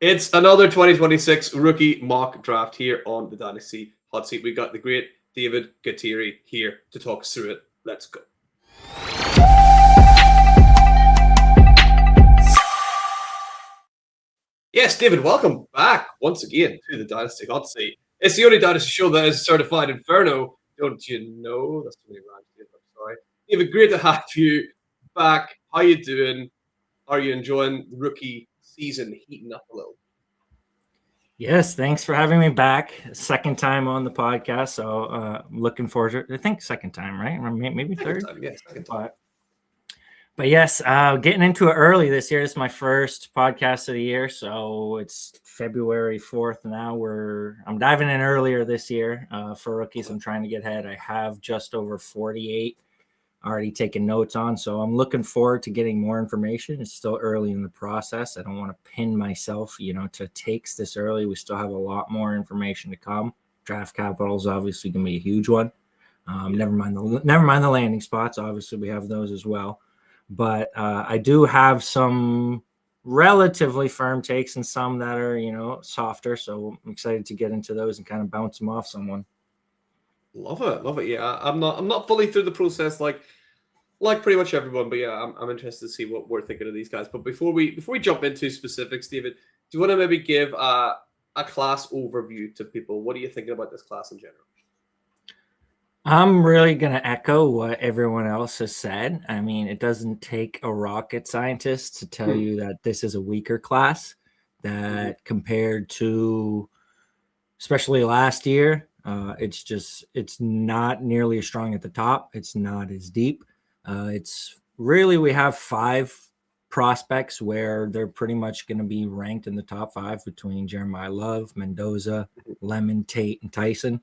It's another 2026 rookie mock draft here on the Dynasty Hot Seat. We got the great David Gattiri here to talk us through it. Let's go. Yes, David, welcome back once again to the Dynasty Hot Seat. It's the only Dynasty show that is certified Inferno. Don't you know? That's too many rhymes. I'm sorry. David, great to have you back. How you doing? Are you enjoying the rookie season heating up a little? Yes, thanks for having me back. Second time on the podcast, so I'm looking forward to it. I think second time, right? Maybe third. Second time, yeah, second time. But yes, getting into it early this year. It's my first podcast of the year, so it's February 4th now. I'm diving in earlier this year for rookies. I'm trying to get ahead. I have just over 48 already taken notes on, so I'm looking forward to getting more information. It's still early in the process. I don't want to pin myself, to takes this early. We still have a lot more information to come. Draft capital is obviously going to be a huge one. Never mind the landing spots. Obviously, we have those as well. But I do have some relatively firm takes and some that are, softer. So I'm excited to get into those and kind of bounce them off someone. Love it. Yeah, I'm not fully through the process like pretty much everyone, but yeah, I'm interested to see what we're thinking of these guys. But before we jump into specifics, David, do you want to maybe give a class overview to people? What are you thinking about this class in general? I'm really going to echo what everyone else has said. I mean, it doesn't take a rocket scientist to tell you that this is a weaker class, that compared to especially last year, it's not nearly as strong at the top. It's not as deep. We have 5 prospects where they're pretty much going to be ranked in the top 5 between Jeremiah Love, Mendoza, Lemon, Tate, and Tyson.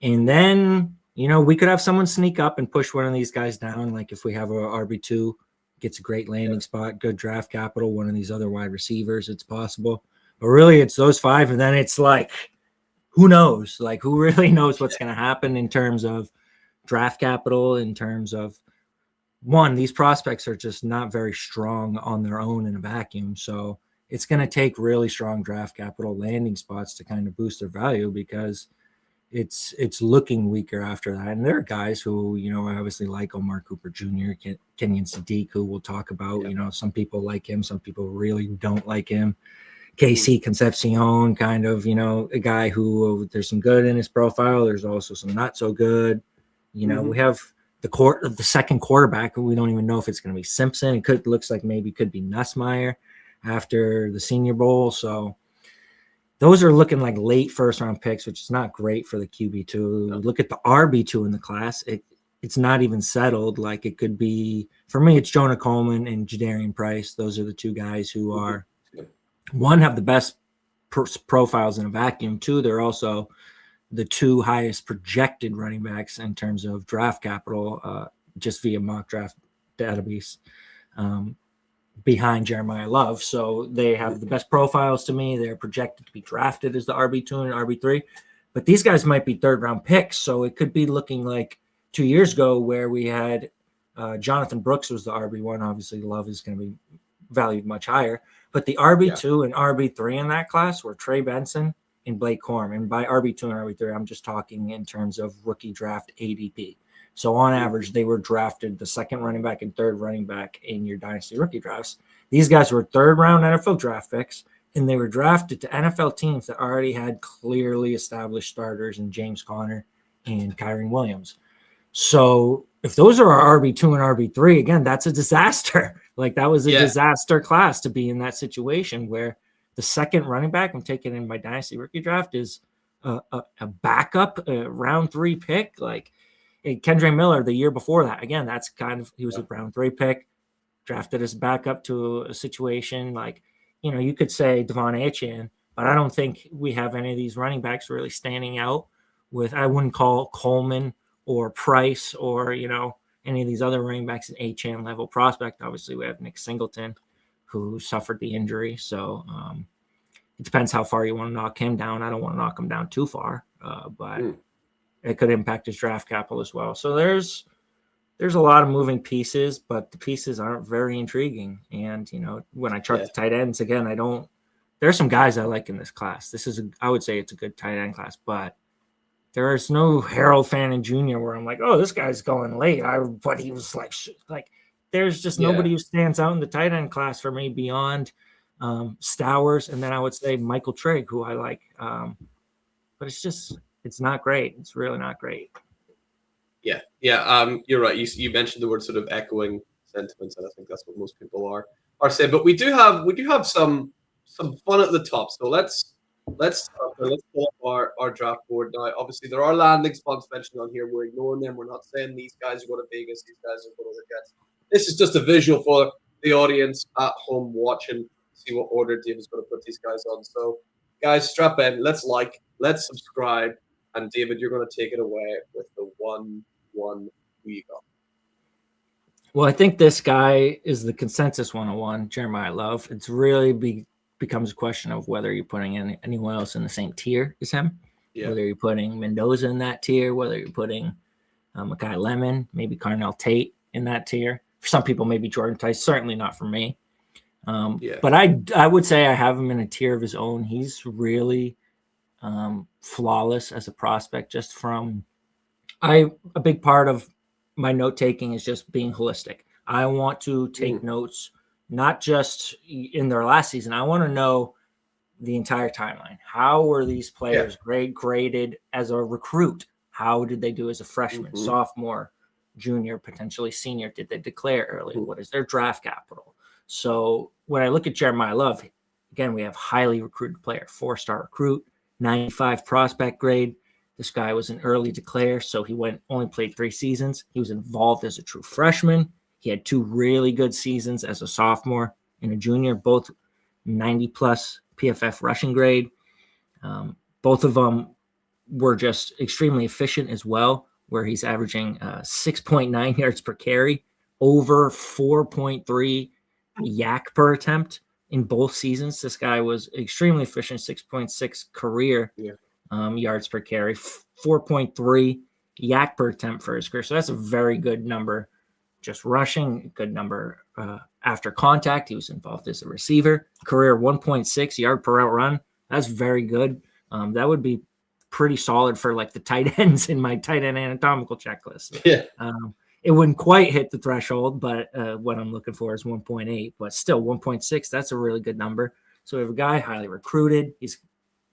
And then, we could have someone sneak up and push one of these guys down. Like if we have a RB2, gets a great landing spot, good draft capital, one of these other wide receivers, it's possible. But really, it's those 5. And then it's like, who knows? Like, who really knows what's going to happen in terms of draft capital, in terms of, one, these prospects are just not very strong on their own in a vacuum. So it's going to take really strong draft capital landing spots to kind of boost their value, because it's looking weaker after that. And there are guys who, I obviously like Omar Cooper Jr., KENYON SADIQ, who we'll talk about. Some people like him, some people really don't like him. KC Concepcion, kind of, a guy who there's some good in his profile. There's also some not so good. We have the second quarterback, who we don't even know if it's going to be Simpson. Looks like maybe could be Nussmeier after the Senior Bowl. So those are looking like late first round picks, which is not great for the QB2. No. Look at the RB2 in the class. It's not even settled. Like it could be, for me, it's Jonah Coleman and JADARION Price. Those are the 2 guys who are, one, have the best profiles in a vacuum. 2, they're also the 2 highest projected running backs in terms of draft capital, just via mock draft database, behind Jeremiah Love. So they have the best profiles to me. They're projected to be drafted as the RB2 and RB3, but these guys might be 3rd round picks. So it could be looking like 2 years ago where we had Jonathan Brooks was the RB1. Obviously Love is going to be valued much higher, but the RB2 and RB3 in that class were Trey Benson and Blake Corum. And by RB2 and RB3, I'm just talking in terms of rookie draft ADP. So on average, they were drafted the 2nd running back and 3rd running back in your dynasty rookie drafts. These guys were 3rd round NFL draft picks, and they were drafted to NFL teams that already had clearly established starters in James Conner and Kyren Williams. So if those are our RB2 and RB3, again, that's a disaster. Like that was a disaster class to be in that situation where the 2nd running back I'm taking in my dynasty rookie draft is a backup, a round 3 pick. Like Kendre Miller the year before that, again, that's kind of, he was a round 3 pick, drafted as backup to a situation like, you could say Devon Achane, but I don't think we have any of these running backs really standing out with, I wouldn't call Coleman or Price or, any of these other running backs an Achane level prospect. Obviously we have Nick Singleton, who suffered the injury. So it depends how far you want to knock him down. I don't want to knock him down too far, but it could impact his draft capital as well. So there's a lot of moving pieces, but the pieces aren't very intriguing. And, when I chart the tight ends, again, I don't there are some guys I like in this class. I would say it's a good tight end class, but there is no Harold Fannin Jr. where I'm like, oh, this guy's going late. But he was like there's just nobody who stands out in the tight end class for me beyond Stowers, and then I would say Michael Trigg, who I like. But it's not great. It's really not great. Yeah. You're right. You mentioned the word sort of echoing sentiments, and I think that's what most people are saying. But we do have some fun at the top. So let's pull up our draft board now. Obviously, there are landing spots mentioned on here. We're ignoring them. We're not saying these guys are going to Vegas. These guys are going to the Jets. This is just a visual for the audience at home watching. See what order David's going to put these guys on. So, guys, strap in. Let's subscribe, and David, you're going to take it away with the 1-1 we got. Well, I think this guy is the consensus 101, Jeremiah Love. It's really becomes a question of whether you're putting anyone else in the same tier as him, whether you're putting Mendoza in that tier, whether you're putting MAKAI Lemon, maybe CARNELL Tate in that tier. For some people, maybe JORDYN Tice, certainly not for me. But I would say I have him in a tier of his own. He's really flawless as a prospect. Just from a big part of my note taking is just being holistic. I want to take notes, not just in their last season. I want to know the entire timeline. How were these players graded as a recruit? How did they do as a freshman, sophomore, junior, potentially senior? Did they declare early? What is their draft capital? So when I look at Jeremiah Love, again, we have highly recruited player, 4-star recruit, 95 prospect grade. This guy was an early declare, so he only played 3 seasons. He was involved as a true freshman. He had 2 really good seasons as a sophomore and a junior, both 90-plus PFF rushing grade. Both of them were just extremely efficient as well, where he's averaging 6.9 yards per carry, over 4.3 yak per attempt in both seasons. This guy was extremely efficient, 6.6 career yards per carry, 4.3 yak per attempt for his career. So that's a very good number. Just rushing, good number after contact. He was involved as a receiver. Career 1.6 yard per route run. That's very good. That would be pretty solid for like the tight ends in my tight end anatomical checklist. It wouldn't quite hit the threshold, but what I'm looking for is 1.8. But still, 1.6, that's a really good number. So we have a guy highly recruited. He's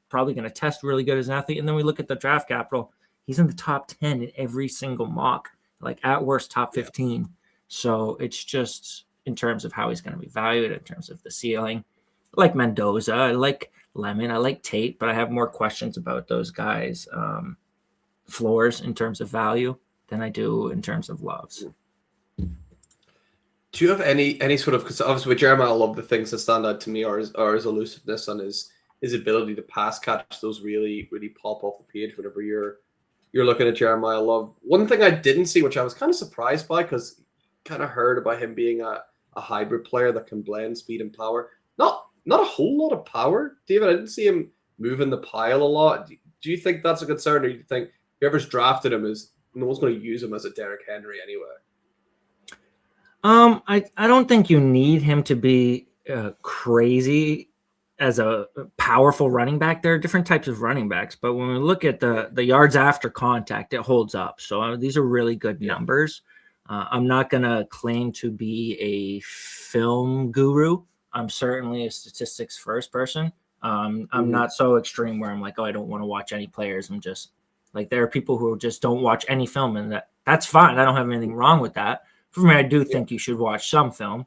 probably going to test really good as an athlete. And then we look at the draft capital. He's in the top 10 in every single mock, like at worst top 15. So it's just in terms of how he's going to be valued, in terms of the ceiling. I like Mendoza, I like Lemon, I like Tate, but I have more questions about those guys' floors in terms of value than I do in terms of loves. Do you have any sort of, because obviously with Jeremiah Love, the things that stand out to me are his elusiveness and his ability to pass catch. Those really, really pop off the page whenever you're looking at Jeremiah Love. One thing I didn't see, which I was kind of surprised by, because kind of heard about him being a hybrid player that can blend speed and power. Not a whole lot of power, David. I didn't see him moving the pile a lot. Do you think that's a concern, or do you think whoever's drafted him is no one's going to use him as a Derrick Henry anyway? I don't think you need him to be crazy as a powerful running back. There are different types of running backs, but when we look at the yards after contact, it holds up. So these are really good numbers. I'm not going to claim to be a film guru. I'm certainly a statistics first person. I'm not so extreme where I'm like, oh, I don't want to watch any players. I'm just like, there are people who just don't watch any film, and that's fine. I don't have anything wrong with that. For me, I do think you should watch some film.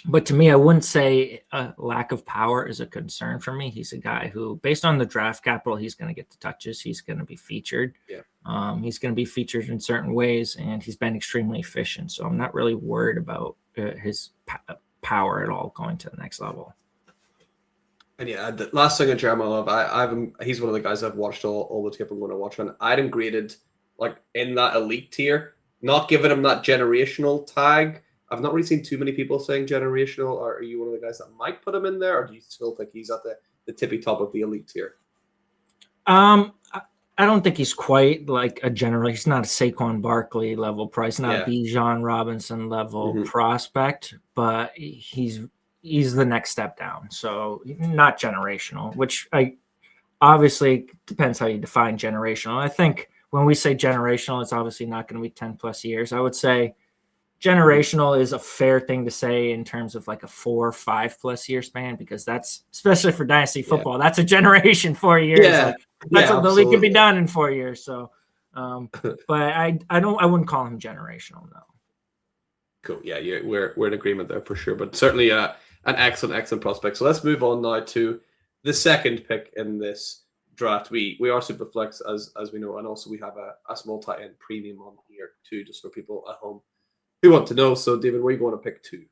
But to me, I wouldn't say a lack of power is a concern for me. He's a guy who, based on the draft capital, he's going to get the touches. He's going to be featured. He's going to be featured in certain ways, and he's been extremely efficient. So I'm not really worried about his power at all going to the next level. And the last thing on Jeremiah Love, he's one of the guys I've watched all the tape I'm going to watch on. I'd him graded like in that elite tier, not giving him that generational tag. I've not really seen too many people saying generational. Or are you one of the guys that might put him in there, or do you still think he's at the tippy top of the elite tier? I don't think he's quite like a general. He's not a Saquon Barkley level price, not a Bijan Robinson level prospect, but he's he's the next step down. So not generational, which obviously depends how you define generational. I think when we say generational, it's obviously not going to be 10 plus years. I would say generational is a fair thing to say in terms of like a 4 or 5 plus year span, because that's, especially for dynasty football, that's a generation. 4 years. Yeah. Like that's Yeah, what the league can be done in 4 years. So, but I wouldn't call him generational. No. Cool. Yeah, we're in agreement there for sure. But certainly an excellent prospect. So let's move on now to the second pick in this draft. We are Superflex as we know, and also we have a small tight end premium on here too, just for people at home who want to know. So David, where you want to pick 2?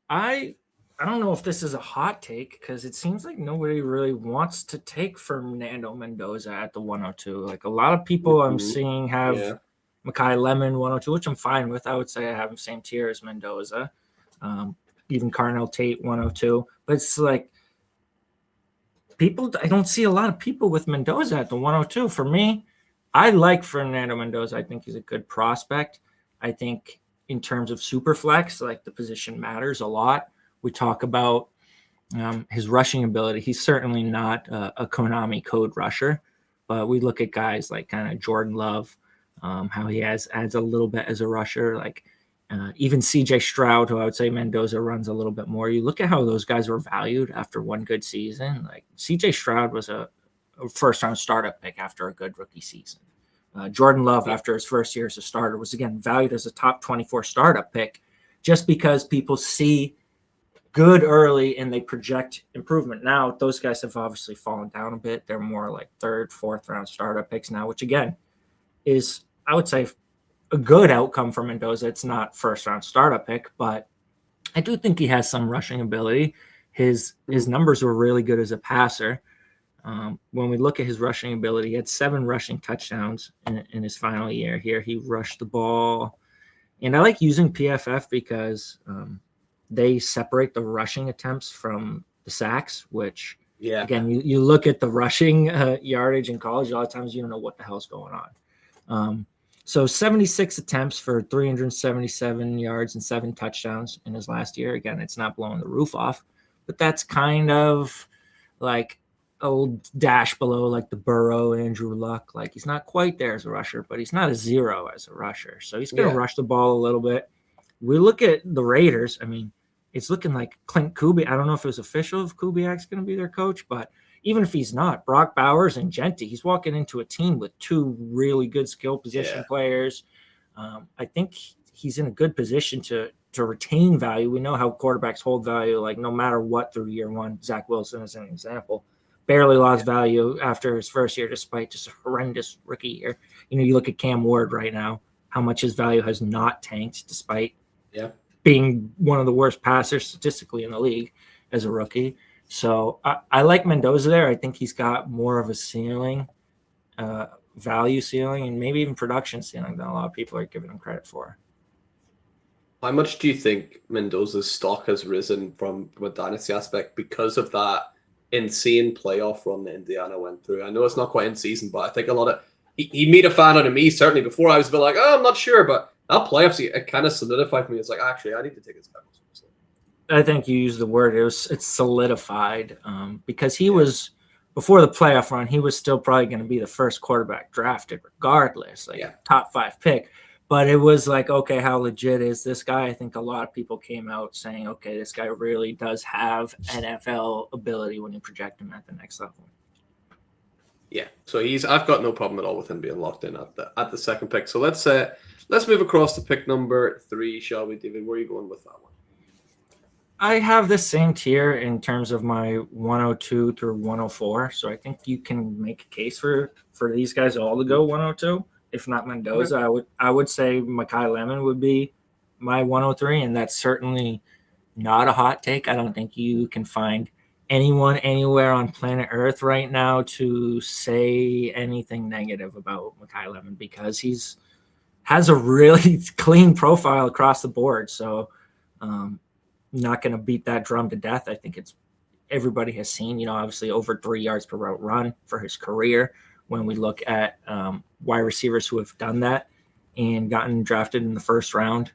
I don't know if this is a hot take, because it seems like nobody really wants to take Fernando Mendoza at the 102. Like a lot of people I'm seeing have MAKAI Lemon 102, which I'm fine with. I would say I have him same tier as Mendoza, even CARNELL TATE 102. But it's like I don't see a lot of people with Mendoza at the 102. For me, I like Fernando Mendoza. I think he's a good prospect. I think in terms of Superflex, like the position matters a lot. We talk about his rushing ability. He's certainly not a Konami code rusher, but we look at guys like kind of Jordan Love, how he adds a little bit as a rusher, like even CJ Stroud, who I would say Mendoza runs a little bit more. You look at how those guys were valued after one good season. Like CJ Stroud was a first-round startup pick after a good rookie season. Jordan Love, after his first year as a starter, was again valued as a top 24 startup pick, just because people see good early and they project improvement. Now those guys have obviously fallen down a bit. They're more like 3rd, 4th round startup picks now, which again is, I would say, a good outcome for Mendoza. It's not 1st round startup pick, but I do think he has some rushing ability. His numbers were really good as a passer. When we look at his rushing ability, he had 7 rushing touchdowns in his final year here. He rushed the ball, and I like using PFF because they separate the rushing attempts from the sacks, which again, you look at the rushing yardage in college, a lot of times you don't know what the hell's going on. So 76 attempts for 377 yards and 7 touchdowns in his last year. Again, it's not blowing the roof off, but that's kind of like a dash below like the Burrow, Andrew Luck. Like he's not quite there as a rusher, but he's not a 0 as a rusher. So he's going to rush the ball a little bit. We look at the Raiders. I mean, it's looking like Clint Kubiak. I don't know if it was official if Kubiak's going to be their coach, but even if he's not, Brock Bowers and Genty, he's walking into a team with 2 really good skill position players. I think he's in a good position to retain value. We know how quarterbacks hold value, like no matter what through year 1. Zach Wilson is an example. Barely lost value after his first year, despite just a horrendous rookie year. You know, you look at Cam Ward right now, how much his value has not tanked despite being one of the worst passers statistically in the league as a rookie. So I like Mendoza there. I think he's got more of a ceiling, value ceiling, and maybe even production ceiling than a lot of people are giving him credit for. How much do you think Mendoza's stock has risen from a dynasty aspect because of that insane playoff run that Indiana went through? I know it's not quite in season, but I think a lot of he made a fan out of me certainly before. I was a bit like, I'm not sure, but that playoffs it kind of solidified for me. It's like, actually, I need to take his time. I think you used the word. It's solidified because he was, before the playoff run, he was still probably going to be the first quarterback drafted regardless, like top 5 pick. But it was like, okay, how legit is this guy? I think a lot of people came out saying, okay, this guy really does have NFL ability when you project him at the next level. Yeah, so I've got no problem at all with him being locked in at the second pick. So let's move across to pick number 3, shall we, David? Where are you going with that one? I have the same tier in terms of my 102 through 104. So I think you can make a case for these guys all to go 102. If not Mendoza, I would say MAKAI Lemon would be my 103, and that's certainly not a hot take. I don't think you can find anyone anywhere on planet Earth right now to say anything negative about MAKAI Lemon because he's has a really clean profile across the board. So not going to beat that drum to death. I think it's everybody has seen, obviously over 3 yards per route run for his career. When we look at wide receivers who have done that and gotten drafted in the first round,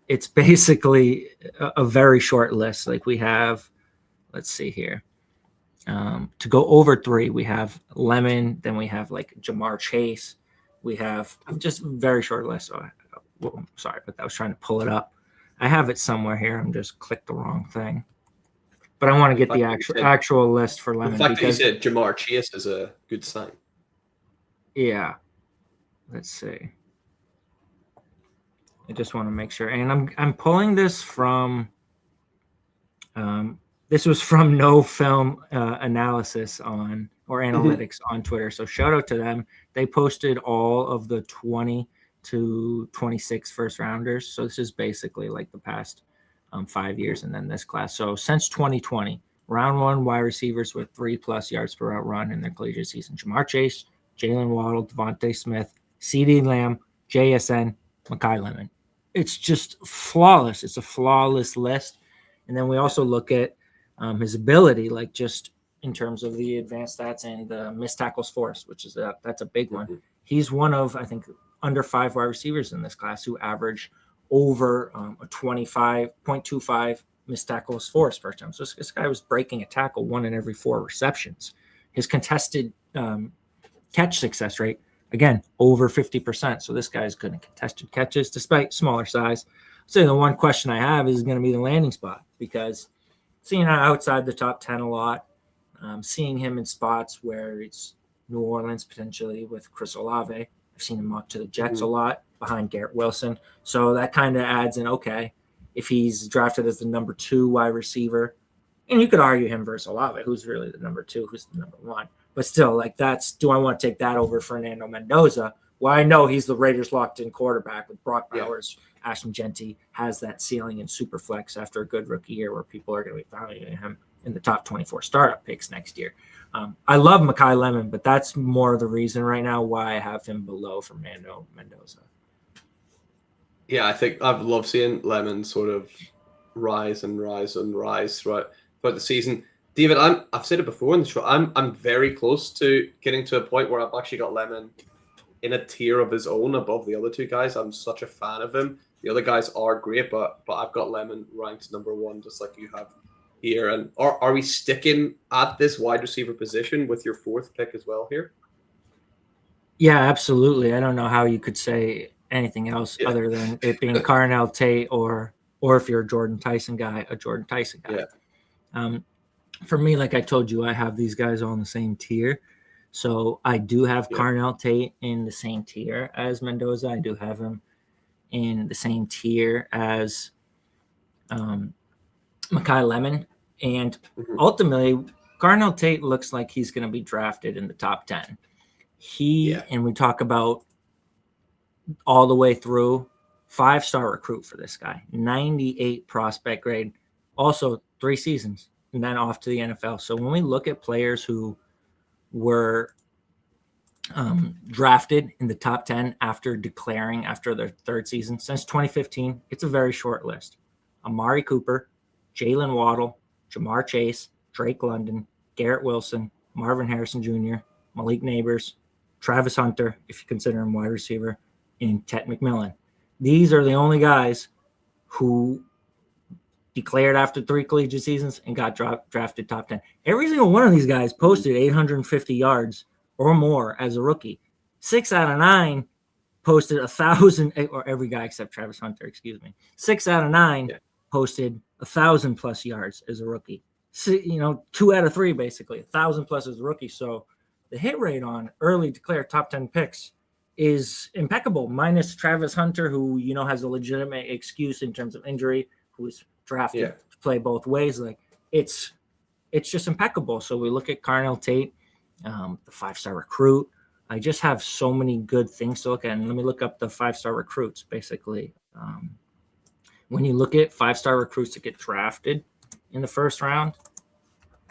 it's basically a very short list. Like we have, let's see here. To go over 3, we have Lemon, then we have like Jamar Chase. We have just a very short list. So sorry, but I was trying to pull it up. I have it somewhere here. I'm just clicked the wrong thing. But I want to get the actual list for Lemon. The fact that you said Jamar Chase is a good sign. Yeah. Let's see. I just want to make sure. And I'm pulling this from this was from No Film Analysis or Analytics on Twitter. So shout out to them. They posted all of the 20 to 26 first rounders. So this is basically like the past 5 years and then this class. So since 2020, round 1 wide receivers with 3+ yards per route run in their collegiate season: Jamar Chase, Jalen Waddle, Devontae Smith, CeeDee Lamb, JSN, Makai Lemon. It's just flawless. It's a flawless list. And then we also look at his ability, like just in terms of the advanced stats and the missed tackles force, which is that's a big one. He's one of, I think, under 5 wide receivers in this class who average over a 25.25 missed tackles force per time. So this guy was breaking a tackle 1 in every 4 receptions. His contested catch success rate, again, over 50%. So this guy's good in contested catches despite smaller size. So the one question I have is going to be the landing spot, because seeing him outside the top 10 a lot, seeing him in spots where it's New Orleans potentially with Chris Olave. I've seen him up to the Jets a lot behind Garrett Wilson. So that kind of adds in, okay, if he's drafted as the number 2 wide receiver, and you could argue him versus Olave, who's really the number 2, who's the number 1. But still, like do I want to take that over Fernando Mendoza? Well, I know he's the Raiders locked-in quarterback with Brock Bowers. Ashton Genty has that ceiling in Superflex after a good rookie year where people are going to be valuing him in the top 24 startup picks next year. I love Makai Lemon, but that's more the reason right now why I have him below Fernando Mendoza. Yeah, I think I've loved seeing Lemon sort of rise and rise and rise throughout the season. David, I've said it before in the show, I'm very close to getting to a point where I've actually got Lemon in a tier of his own above the other 2 guys. I'm such a fan of him. The other guys are great, but I've got Lemon ranked number 1, just like you have here. And are we sticking at this wide receiver position with your 4th pick as well here? Yeah, absolutely. I don't know how you could say anything else other than it being CARNELL, TATE, or if you're a Jordan Tyson guy, a Jordan Tyson guy. Yeah. For me, like I told you, I have these guys all in the same tier. So I do have CARNELL, TATE in the same tier as Mendoza. I do have him in the same tier as Makai Lemon. And ultimately, CARNELL TATE looks like he's going to be drafted in the top 10. And we talk about all the way through, 5-star recruit for this guy, 98 prospect grade, also 3 seasons, and then off to the NFL. So when we look at players who were drafted in the top 10 after declaring after their 3rd season since 2015, it's a very short list. Amari Cooper, Jalen Waddle, Jamar Chase, Drake London, Garrett Wilson, Marvin Harrison Jr., Malik Neighbors, Travis Hunter, if you consider him wide receiver, and Tet McMillan. These are the only guys who declared after 3 collegiate seasons and got drafted top 10. Every single one of these guys posted 850 yards or more as a rookie. 6 out of 9 posted 1,000, or every guy except Travis Hunter, 6 out of 9 posted 1,000+ yards as a rookie. So, 2 out of 3 basically, 1,000+ as a rookie. So the hit rate on early declared top 10 picks is impeccable, minus Travis Hunter, who has a legitimate excuse in terms of injury, who was drafted to play both ways. Like it's just impeccable. So we look at CARNELL, TATE, the 5-star recruit. I just have so many good things to look at. And let me look up the 5-star recruits. Basically, when you look at 5-star recruits that get drafted in the 1st round,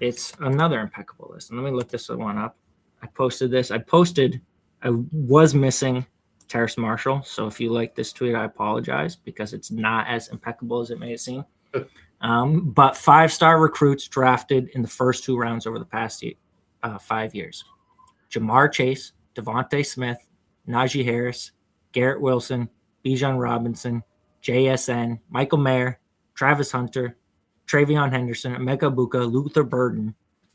it's another impeccable list. And let me look this one up. I posted this. I was missing Terrace Marshall. So if you like this tweet, I apologize because it's not as impeccable as it may seem. But 5-star recruits drafted in the first 2 rounds over the past 5 years: Jamar Chase, Devontae Smith, Najee Harris, Garrett Wilson, Bijan Robinson, JSN, Michael Mayer, Travis Hunter, Travion Henderson, Emeka Buka, Luther Burden.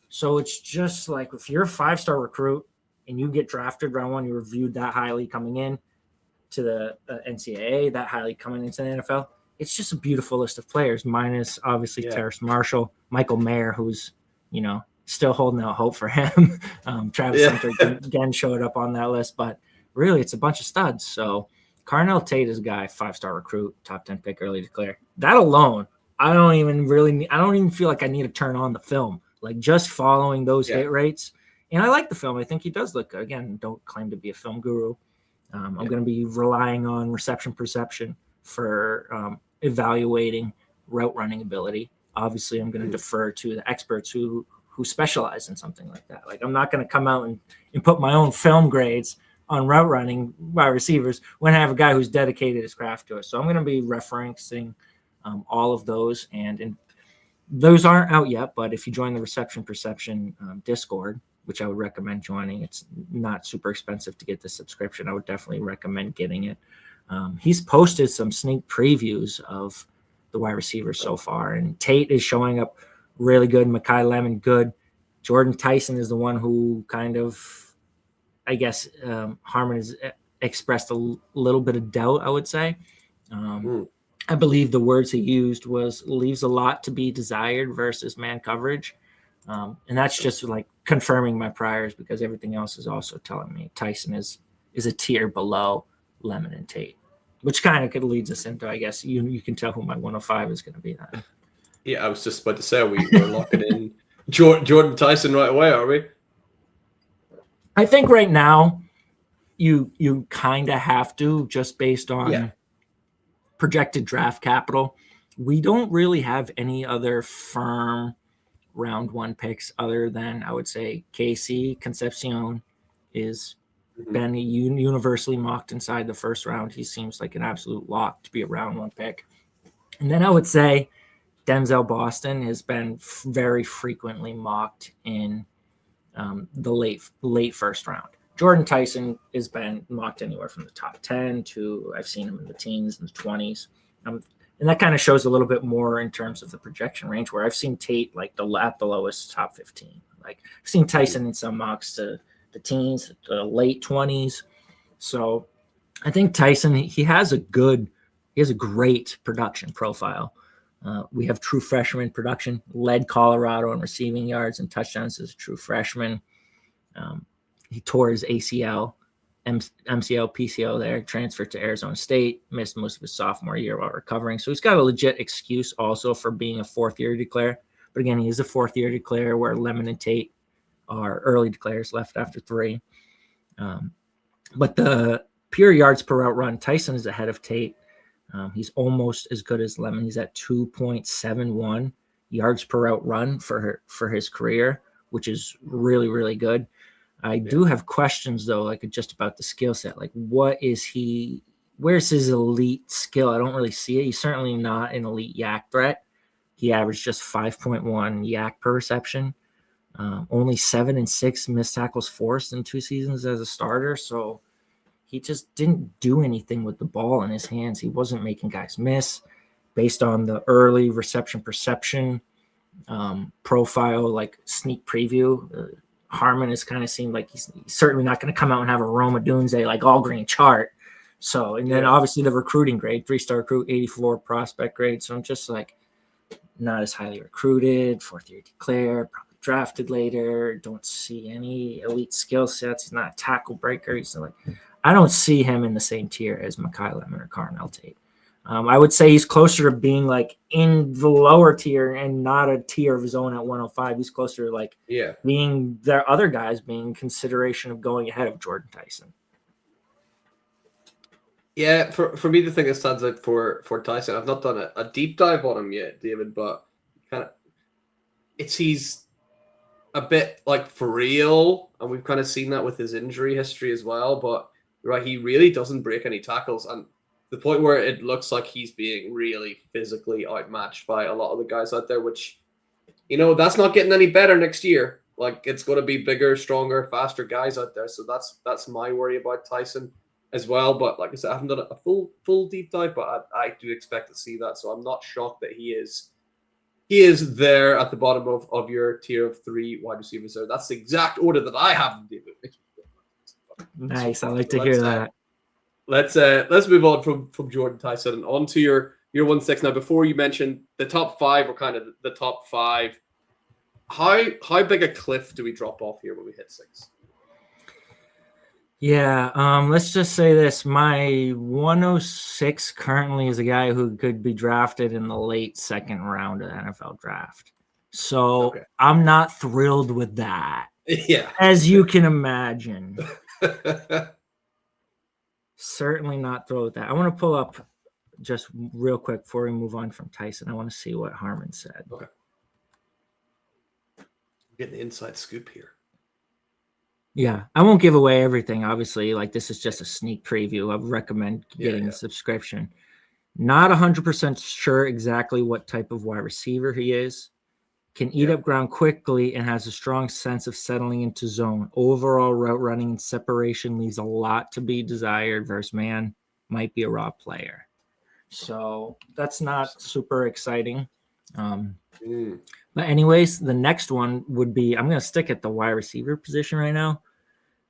So it's just like if you're a 5-star recruit and you get drafted round 1, you're reviewed that highly coming in to the NCAA, that highly coming into the NFL. It's just a beautiful list of players, minus obviously Terrace Marshall, Michael Mayer, who's, you know, still holding out hope for him. Travis Hunter again showed up on that list, but really it's a bunch of studs. So CARNELL Tate is a guy, 5-star recruit, top 10 pick, early declare. That alone, I don't even feel like I need to turn on the film. Like just following those hit rates. And I like the film. I think he does look good. Again, don't claim to be a film guru. I'm going to be relying on reception perception for evaluating route running ability. Obviously, I'm going to defer to the experts who specialize in something like that. Like I'm not going to come out and put my own film grades on route running by receivers when I have a guy who's dedicated his craft to it. So I'm going to be referencing all of those, and those aren't out yet, but if you join the reception perception Discord, which I would recommend joining, it's not super expensive to get the subscription. I would definitely recommend getting it. He's posted some sneak previews of the wide receivers so far, and Tate is showing up really good. MAKAI Lemon, good. Jordan Tyson is the one who kind of, I guess, Harmon has expressed a little bit of doubt, I would say. I believe the words he used was leaves a lot to be desired versus man coverage. And that's just like confirming my priors, because everything else is also telling me Tyson is a tier below Lemon and Tate, which kind of could leads us into, I guess, you can tell who my 105 is going to be then. Yeah, I was just about to say, we're locking in Jordan Tyson right away, are we? I think right now you kind of have to, just based on projected draft capital. We don't really have any other firm round 1 picks other than, I would say, KC Concepcion is been universally mocked inside the first round. He seems like an absolute lock to be a round 1 pick. And then I would say Denzel Boston has been very frequently mocked in the late first round. Jordan Tyson has been mocked anywhere from the top 10 to, I've seen him in the teens and the 20s. And that kind of shows a little bit more in terms of the projection range, where I've seen Tate like at the lowest top 15. Like I've seen Tyson in some mocks to the teens, the late 20s. So I think Tyson, he has a great production profile. We have true freshman production, led Colorado in receiving yards and touchdowns as a true freshman. He tore his ACL, MCL, PCL there, transferred to Arizona State, missed most of his sophomore year while recovering. So he's got a legit excuse also for being a 4th-year declare. But again, he is a 4th-year declare, where Lemon and Tate are early declares left after 3. But the pure yards per route run, Tyson is ahead of Tate. He's almost as good as Lemon. He's at 2.71 yards per route run for his career, which is really, really good. I do have questions, though, like just about the skill set. Like, where's his elite skill? I don't really see it. He's certainly not an elite yak threat. He averaged just 5.1 yak per reception. Only 7 and 6 missed tackles forced in 2 seasons as a starter. So he just didn't do anything with the ball in his hands. He wasn't making guys miss. Based on the early reception perception profile, like sneak preview, Harmon has kind of seemed like he's certainly not going to come out and have a Roma Dunze like all green chart. So, and then obviously the recruiting grade, 3-star recruit, 84 prospect grade. So I'm just like not as highly recruited, 4th-year declare, probably drafted later. Don't see any elite skill sets. He's not a tackle breaker. He's like, I don't see him in the same tier as MAKAI Lemon or CARNELL Tate. I would say he's closer to being like in the lower tier and not a tier of his own at 105. He's closer to like being their other guys being consideration of going ahead of Jordan Tyson. Yeah, for me, the thing that stands out for Tyson, I've not done a deep dive on him yet, David, but he's a bit like for real, and we've kind of seen that with his injury history as well. But he really doesn't break any tackles, and the point where it looks like he's being really physically outmatched by a lot of the guys out there, which, that's not getting any better next year. Like, it's going to be bigger, stronger, faster guys out there. So that's my worry about Tyson. as well. But like I said, I haven't done a full deep dive, but I do expect to see that. So I'm not shocked that he is there at the bottom of your tier of 3 wide receivers. So that's the exact order that I have them, David. Nice. I like to hear that. Let's move on from Jordan Tyson and on to your 1-6. Now, before you mentioned the top 5 or kind of the top 5, how big a cliff do we drop off here when we hit 6? Yeah, let's just say this. My 106 currently is a guy who could be drafted in the late 2nd round of the NFL draft. So I'm not thrilled with that. Yeah. As you can imagine. Certainly not thrilled with that. I want to pull up just real quick before we move on from Tyson. I want to see what Harmon said. Okay. I'm getting the inside scoop here. Yeah, I won't give away everything, obviously. Like, this is just a sneak preview. I would recommend getting a subscription. Not 100% sure exactly what type of wide receiver he is. Can eat up ground quickly and has a strong sense of settling into zone. Overall route running and separation leaves a lot to be desired versus man. Might be a raw player. So that's not super exciting. But anyways, the next one would be, I'm going to stick at the wide receiver position right now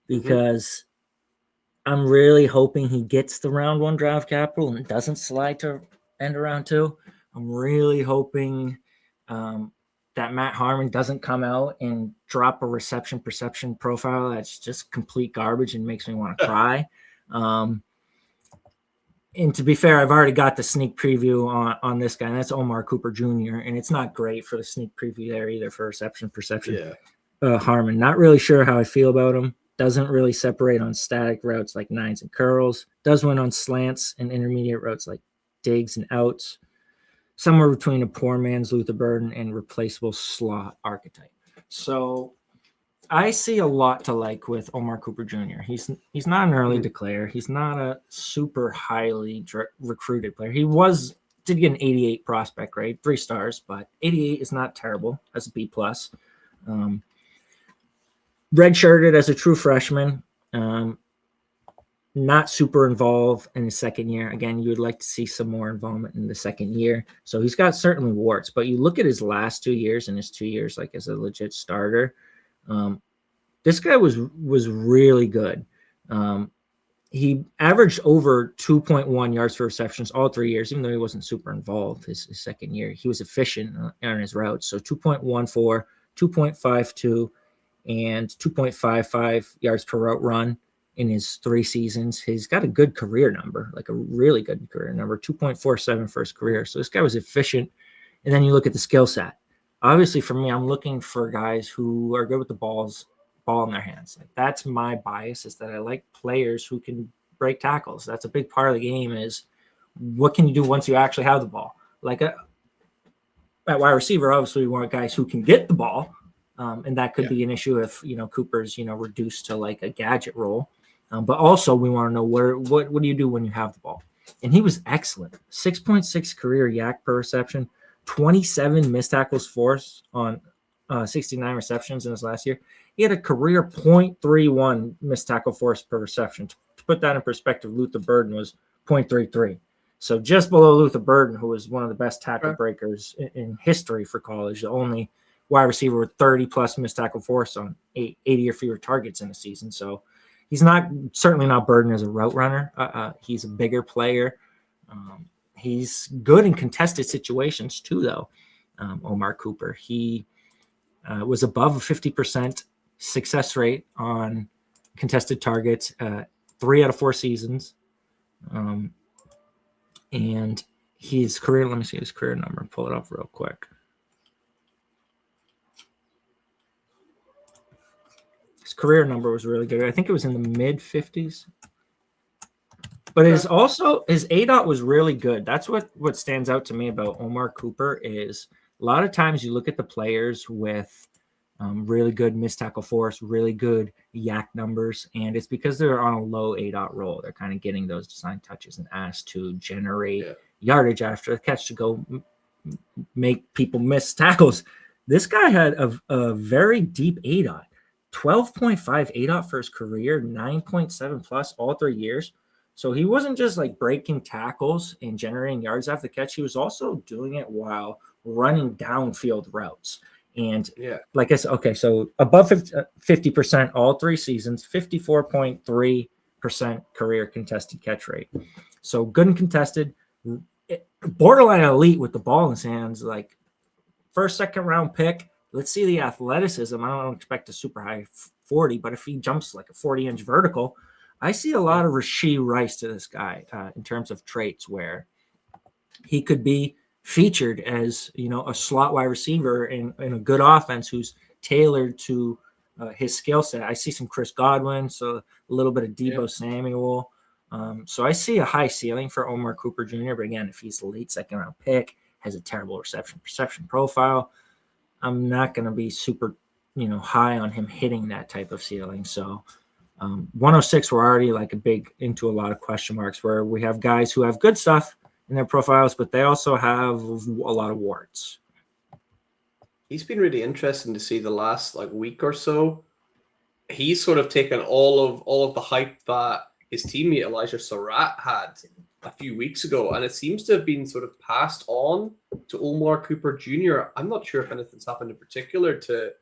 because I'm really hoping he gets the round 1 draft capital and doesn't slide to end of round 2. I'm really hoping that Matt Harmon doesn't come out and drop a reception perception profile that's just complete garbage and makes me want to cry. And to be fair, I've already got the sneak preview on this guy, and that's Omar Cooper Jr., and it's not great for the sneak preview there either for reception perception. Harmon, not really sure how I feel about him. Doesn't really separate on static routes like 9s and curls. Does win on slants and intermediate routes like digs and outs. Somewhere between a poor man's Luther Burden and replaceable slot archetype. So I see a lot to like with Omar Cooper Jr. He's not an early declare. He's not a super highly recruited player. He did get an 88 prospect grade, 3 stars, but 88 is not terrible. That's a B+. Redshirted as a true freshman. Not super involved in his 2nd year. Again, you would like to see some more involvement in the 2nd year. So he's got certainly warts, but you look at his last 2 years and his 2 years like as a legit starter. This guy was really good. He averaged over 2.1 yards per receptions all 3 years, even though he wasn't super involved his 2nd year. He was efficient on his routes. So 2.14, 2.52, and 2.55 yards per route run in his 3 seasons. He's got a good career number, like a really good career number, 2.47 for his career. So this guy was efficient. And then you look at the skill set. Obviously, for me, I'm looking for guys who are good with the ball in their hands. Like, that's my bias, is that I like players who can break tackles. That's a big part of the game, is what can you do once you actually have the ball? Like at wide receiver, obviously, we want guys who can get the ball. And that could be an issue if, Cooper's, reduced to like a gadget role. But also we want to know what do you do when you have the ball? And he was excellent. 6.6 career yak per reception, 27 missed tackles forced on 69 receptions in his last year. He had a career 0.31 missed tackle force per reception. To put that in perspective, Luther Burden was 0.33. So just below Luther Burden, who was one of the best tackle breakers in history for college, the only wide receiver with 30-plus missed tackle force on 80 or fewer targets in a season. So he's certainly not Burden as a route runner. He's a bigger player. He's good in contested situations too, though. Omar Cooper, he was above a 50% success rate on contested targets 3 out of 4 seasons. And his career, let me see his career number, pull it up real quick. His career number was really good. I think it was in the mid 50s. But his ADOT was really good. That's what stands out to me about Omar Cooper is a lot of times you look at the players with really good missed tackle force, really good yak numbers, and it's because they're on a low ADOT roll. They're kind of getting those design touches and asked to generate yardage after the catch to go make people miss tackles. This guy had a very deep ADOT, 12.5 ADOT for his career, 9.7 plus all 3 years. So he wasn't just like breaking tackles and generating yards after the catch. He was also doing it while running downfield routes. And like I said, okay, so above 50% all 3 seasons, 54.3% career contested catch rate. So good and contested, borderline elite with the ball in his hands, like first, second round pick. Let's see the athleticism. I don't expect a super high 40, but if he jumps like a 40-inch vertical, I see a lot of Rashee Rice to this guy in terms of traits where he could be featured as, you know, a slot wide receiver in a good offense who's tailored to his skill set. I see some Chris Godwin, so a little bit of Deebo Samuel. So I see a high ceiling for Omar Cooper Jr. But again, if he's a late second round pick, has a terrible perception profile, I'm not going to be super, you know, high on him hitting that type of ceiling. So 106, we're already like into a lot of question marks where we have guys who have good stuff in their profiles, but they also have a lot of warts. He's been really interesting to see the last like week or so. He's sort of taken all of the hype that his teammate Elijah Surratt had a few weeks ago, and it seems to have been sort of passed on to Omar Cooper Jr. I'm not sure if anything's happened in particular to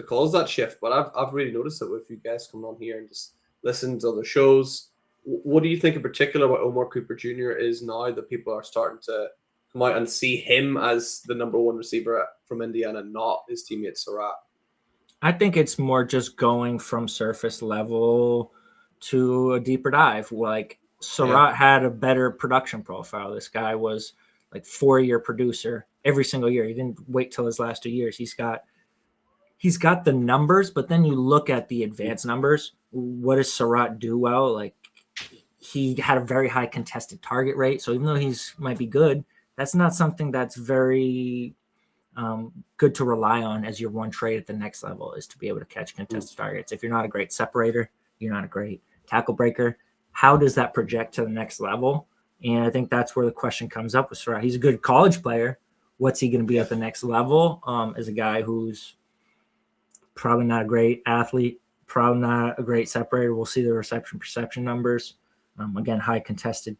cause that shift, but I've really noticed it with you guys coming on here and just listening to other shows. What do you think in particular about Omar Cooper Jr. is now that people are starting to come out and see him as the number 1 receiver from Indiana, not his teammate Surratt? I think it's more just going from surface level to a deeper dive. Like Surratt had a better production profile. This guy was like 4-year producer every single year. He didn't wait till his last 2 years. He's got the numbers, but then you look at the advanced numbers. What does Surratt do well? Like he had a very high contested target rate. So even though he's might be good, that's not something that's very good to rely on as your one trait at the next level, is to be able to catch contested targets. If you're not a great separator, you're not a great tackle breaker, how does that project to the next level? And I think that's where the question comes up with Surratt. He's a good college player. What's he going to be at the next level? As a guy who's probably not a great athlete, probably not a great separator. We'll see the reception perception numbers. Again, high contested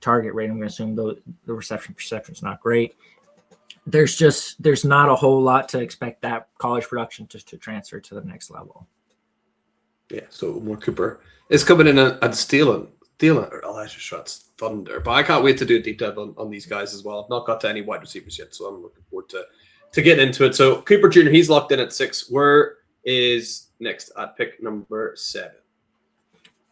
target rate. I'm going to assume the reception perception is not great. There's not a whole lot to expect that college production just to transfer to the next level. Yeah, so Omar Cooper is coming in and stealing Elijah Surratt's thunder. But I can't wait to do a deep dive on these guys as well. I've not got to any wide receivers yet, so I'm looking forward to getting into it. So Cooper Jr., he's locked in at 6. Where is next at pick number 7?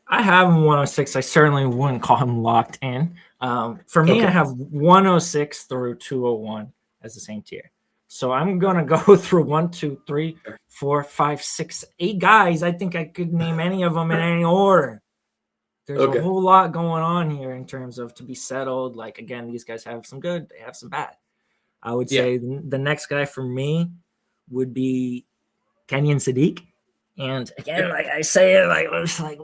I have him 106. I certainly wouldn't call him locked in. For me, I have 106 through 201 as the same tier. So I'm going to go through 1, 2, 3, 4, 5, 6, 8 guys. I think I could name any of them in any order. There's a whole lot going on here in terms of to be settled. Like, again, these guys have some good, they have some bad. I would say the next guy for me would be KENYON SADIQ. And again, like I say it, like I was like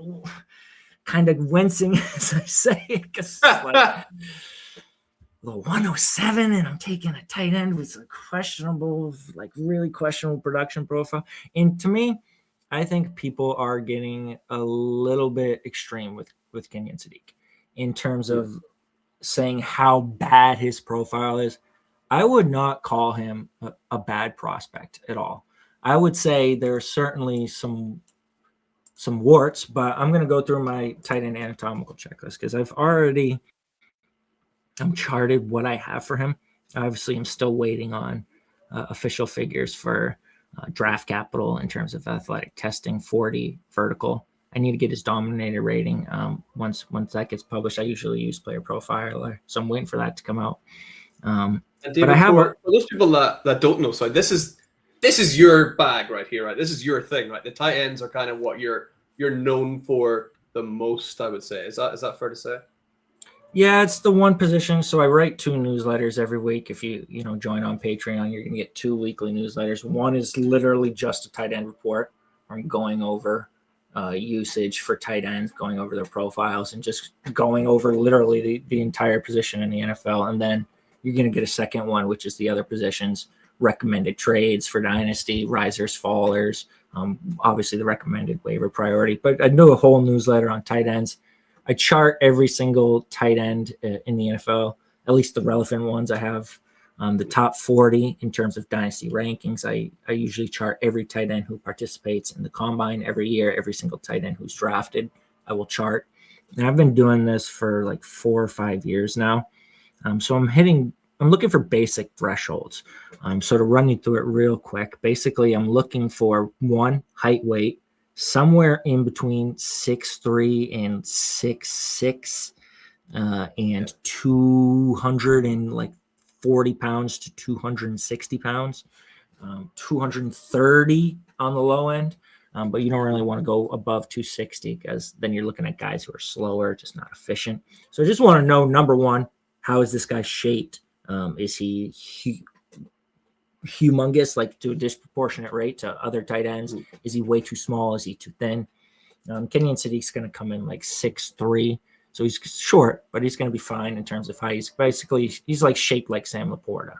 kind of wincing as I say it, because like the 107, and I'm taking a tight end with a questionable, like really questionable production profile. And to me, I think people are getting a little bit extreme with KENYON SADIQ in terms of saying how bad his profile is. I would not call him a bad prospect at all. I would say there's certainly some warts, but I'm going to go through my tight end anatomical checklist because I'm charted what I have for him. Obviously, I'm still waiting on official figures for draft capital in terms of athletic testing, 40 vertical. I need to get his dominator rating. Once that gets published, I usually use Player Profiler, so I'm waiting for that to come out. David, but I have for those people that don't know, so this is your bag right here, right? This is your thing, right? The tight ends are kind of what you're known for the most, I would say. Is that fair to say? Yeah, it's the one position. So I write 2 newsletters every week. If you join on Patreon, you're gonna get 2 weekly newsletters. One is literally just a tight end report. I'm going over usage for tight ends, going over their profiles, and just going over literally the entire position in the NFL. And then you're gonna get a second one, which is the other positions, recommended trades for Dynasty, risers, fallers, obviously the recommended waiver priority. But I do a whole newsletter on tight ends. I chart every single tight end in the NFL, at least the relevant ones. I have the top 40 in terms of dynasty rankings. I usually chart every tight end who participates in the combine every year, every single tight end who's drafted, I will chart. And I've been doing this for like 4 or 5 years now. So I'm looking for basic thresholds. So to run you through it real quick, basically I'm looking for one, height, weight, somewhere in between 6'3" and 6'6", and 240 pounds to 260 pounds, 230 on the low end. But you don't really want to go above 260 because then you're looking at guys who are slower, just not efficient. So I just want to know, number one, how is this guy shaped? Is he humongous, like to a disproportionate rate to other tight ends? Is he way too small? Is he too thin? KENYON SADIQ's going to come in like 6'3", so he's short, but he's going to be fine in terms of height. He's like shaped like Sam Laporta.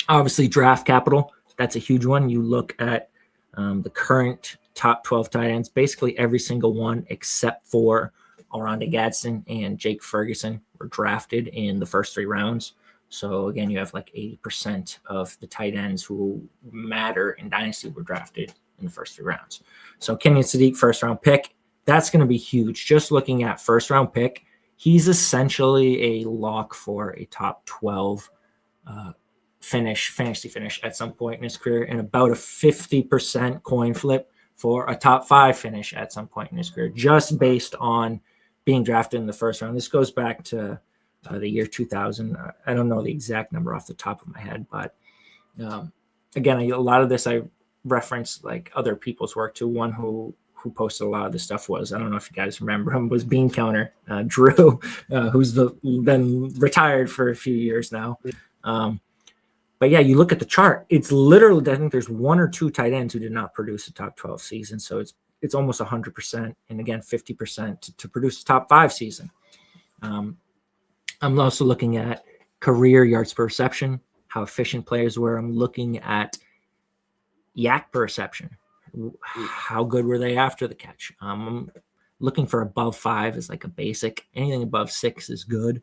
Obviously, draft capital, that's a huge one. You look at the current top 12 tight ends, basically every single one except for Oronda Gadsden and Jake Ferguson were drafted in the first 3 rounds. So again, you have like 80% of the tight ends who matter in Dynasty were drafted in the first 3 rounds. So KENYON SADIQ, first round pick, that's going to be huge. Just looking at first round pick, he's essentially a lock for a top 12 fantasy finish at some point in his career, and about a 50% coin flip for a top 5 finish at some point in his career, just based on being drafted in the first round. This goes back to the year 2000. I don't know the exact number off the top of my head, but again, a lot of this I reference like other people's work too. One who posted a lot of this stuff was, I don't know if you guys remember him, was Bean Counter, Drew, who's been retired for a few years now. But yeah, you look at the chart, it's literally, I think there's 1 or 2 tight ends who did not produce a top 12 season. So it's almost 100%. And again, 50% to produce a top 5 season. I'm also looking at career yards per reception, how efficient players were. I'm looking at yak per reception. How good were they after the catch? I'm looking for above 5 is like a basic. Anything above 6 is good.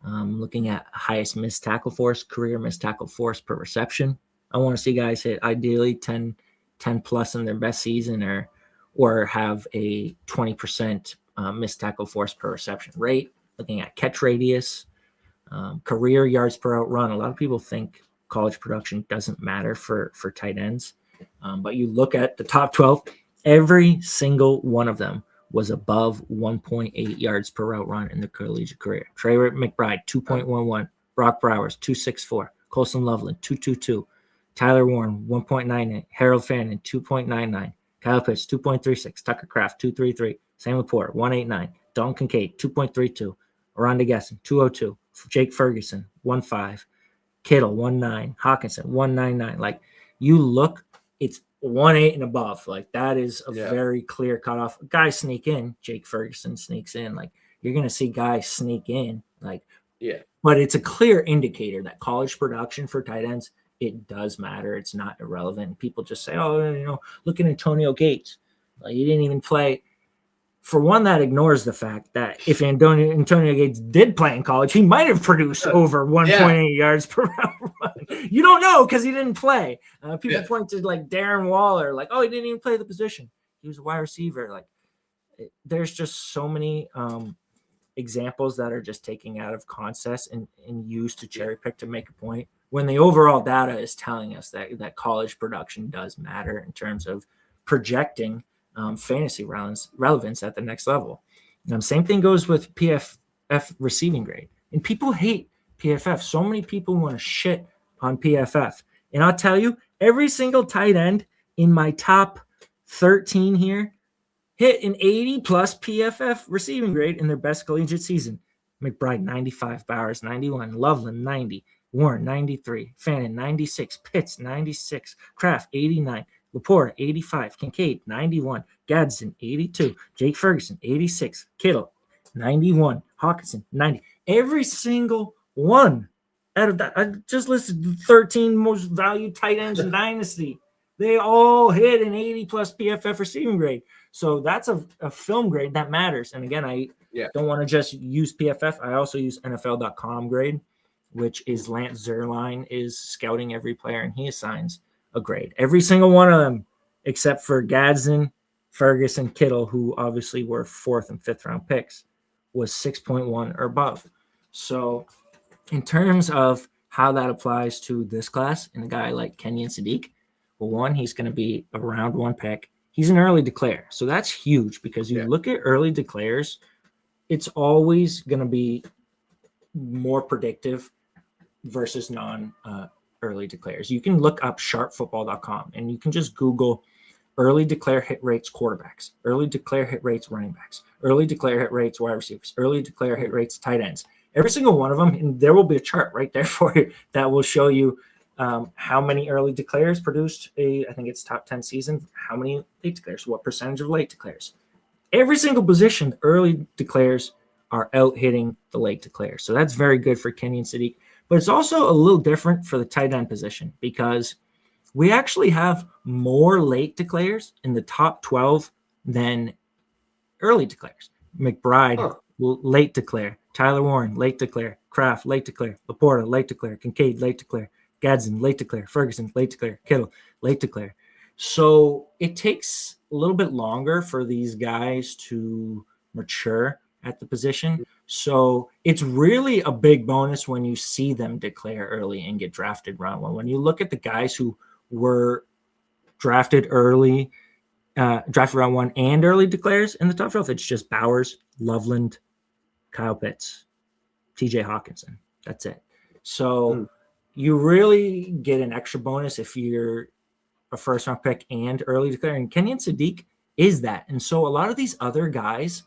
Looking at highest missed tackle force, career missed tackle force per reception. I want to see guys hit ideally 10 plus in their best season, or have a 20% missed tackle force per reception rate. Looking at catch radius, career yards per out run. A lot of people think college production doesn't matter for tight ends, but you look at the top 12, every single one of them was above 1.8 yards per route run in their collegiate career. Trey McBride, 2.11. Brock Bowers, 2.64. Colson Loveland, 2.22. Tyler Warren, 1.98. Harold Fannin, 2.99. Kyle Pitts, 2.36. Tucker Kraft, 2.33. Sam Laporte, 1.89. Dalton Kincaid, 2.32. Oronda Gadsden, 2.02. Jake Ferguson, 1.5. Kittle, 1.9. Hawkinson, 1.99. Like, you look, it's 1.8 and above. Like, that is a very clear cutoff. Guys sneak in. Jake Ferguson sneaks in. Like, you're going to see guys sneak in. Like, but it's a clear indicator that college production for tight ends, it does matter. It's not irrelevant. People just say, oh, look at Antonio Gates. Like, he didn't even play. For one, that ignores the fact that if Antonio Gates did play in college, he might have produced over 1.8 yards per run. You don't know because he didn't play. People point to like Darren Waller, like, oh, he didn't even play the position. He was a wide receiver. Like, there's just so many examples that are just taken out of context and used to cherry pick to make a point, when the overall data is telling us that college production does matter in terms of projecting fantasy relevance at the next level. Same thing goes with PFF receiving grade. And people hate PFF. So many people want to shit on PFF. And I'll tell you, every single tight end in my top 13 here hit an 80-plus PFF receiving grade in their best collegiate season. McBride, 95. Bowers, 91. Loveland, 90. Warren, 93. Fannin, 96. Pitts, 96. Kraft, 89. Laporte, 85. Kincaid, 91. Gadsden, 82. Jake Ferguson, 86. Kittle, 91. Hawkinson, 90. Every single one out of that. I just listed the 13 most valued tight ends in Dynasty. they all hit an 80 plus PFF receiving grade. So that's a film grade that matters. And again, I don't want to just use PFF. I also use NFL.com grade, which is Lance Zierlein is scouting every player, and he assigns a grade. Every single one of them, except for Gadsden, Ferguson, Kittle, who obviously were 4th and 5th round picks, was 6.1 or above. So in terms of how that applies to this class and a guy like KENYON SADIQ, well, one, he's going to be a round 1 pick. He's an early declare. So that's huge because you look at early declares, it's always going to be more predictive versus non-early declares. You can look up sharpfootball.com and you can just Google early declare hit rates quarterbacks, early declare hit rates running backs, early declare hit rates wide receivers, early declare hit rates tight ends. Every single one of them, and there will be a chart right there for you that will show you how many early declares produced I think it's top 10 season, how many late declares, what percentage of late declares. Every single position, early declares are out hitting the late declares. So that's very good for KENYON SADIQ. But it's also a little different for the tight end position because we actually have more late declares in the top 12 than early declares. McBride, late declare. Tyler Warren, late declare. Kraft, late declare. Laporta, late declare. Kincaid, late declare. Gadsden, late declare. Ferguson, late declare. Kittle, late declare. So it takes a little bit longer for these guys to mature at the position. So it's really a big bonus when you see them declare early and get drafted round 1. When you look at the guys who were drafted early, drafted round 1 and early declares in the top 12, it's just Bowers, Loveland, Kyle Pitts, TJ Hawkinson. That's it. So you really get an extra bonus if you're a first round pick and early declare. And KENYON SADIQ is that. And so a lot of these other guys,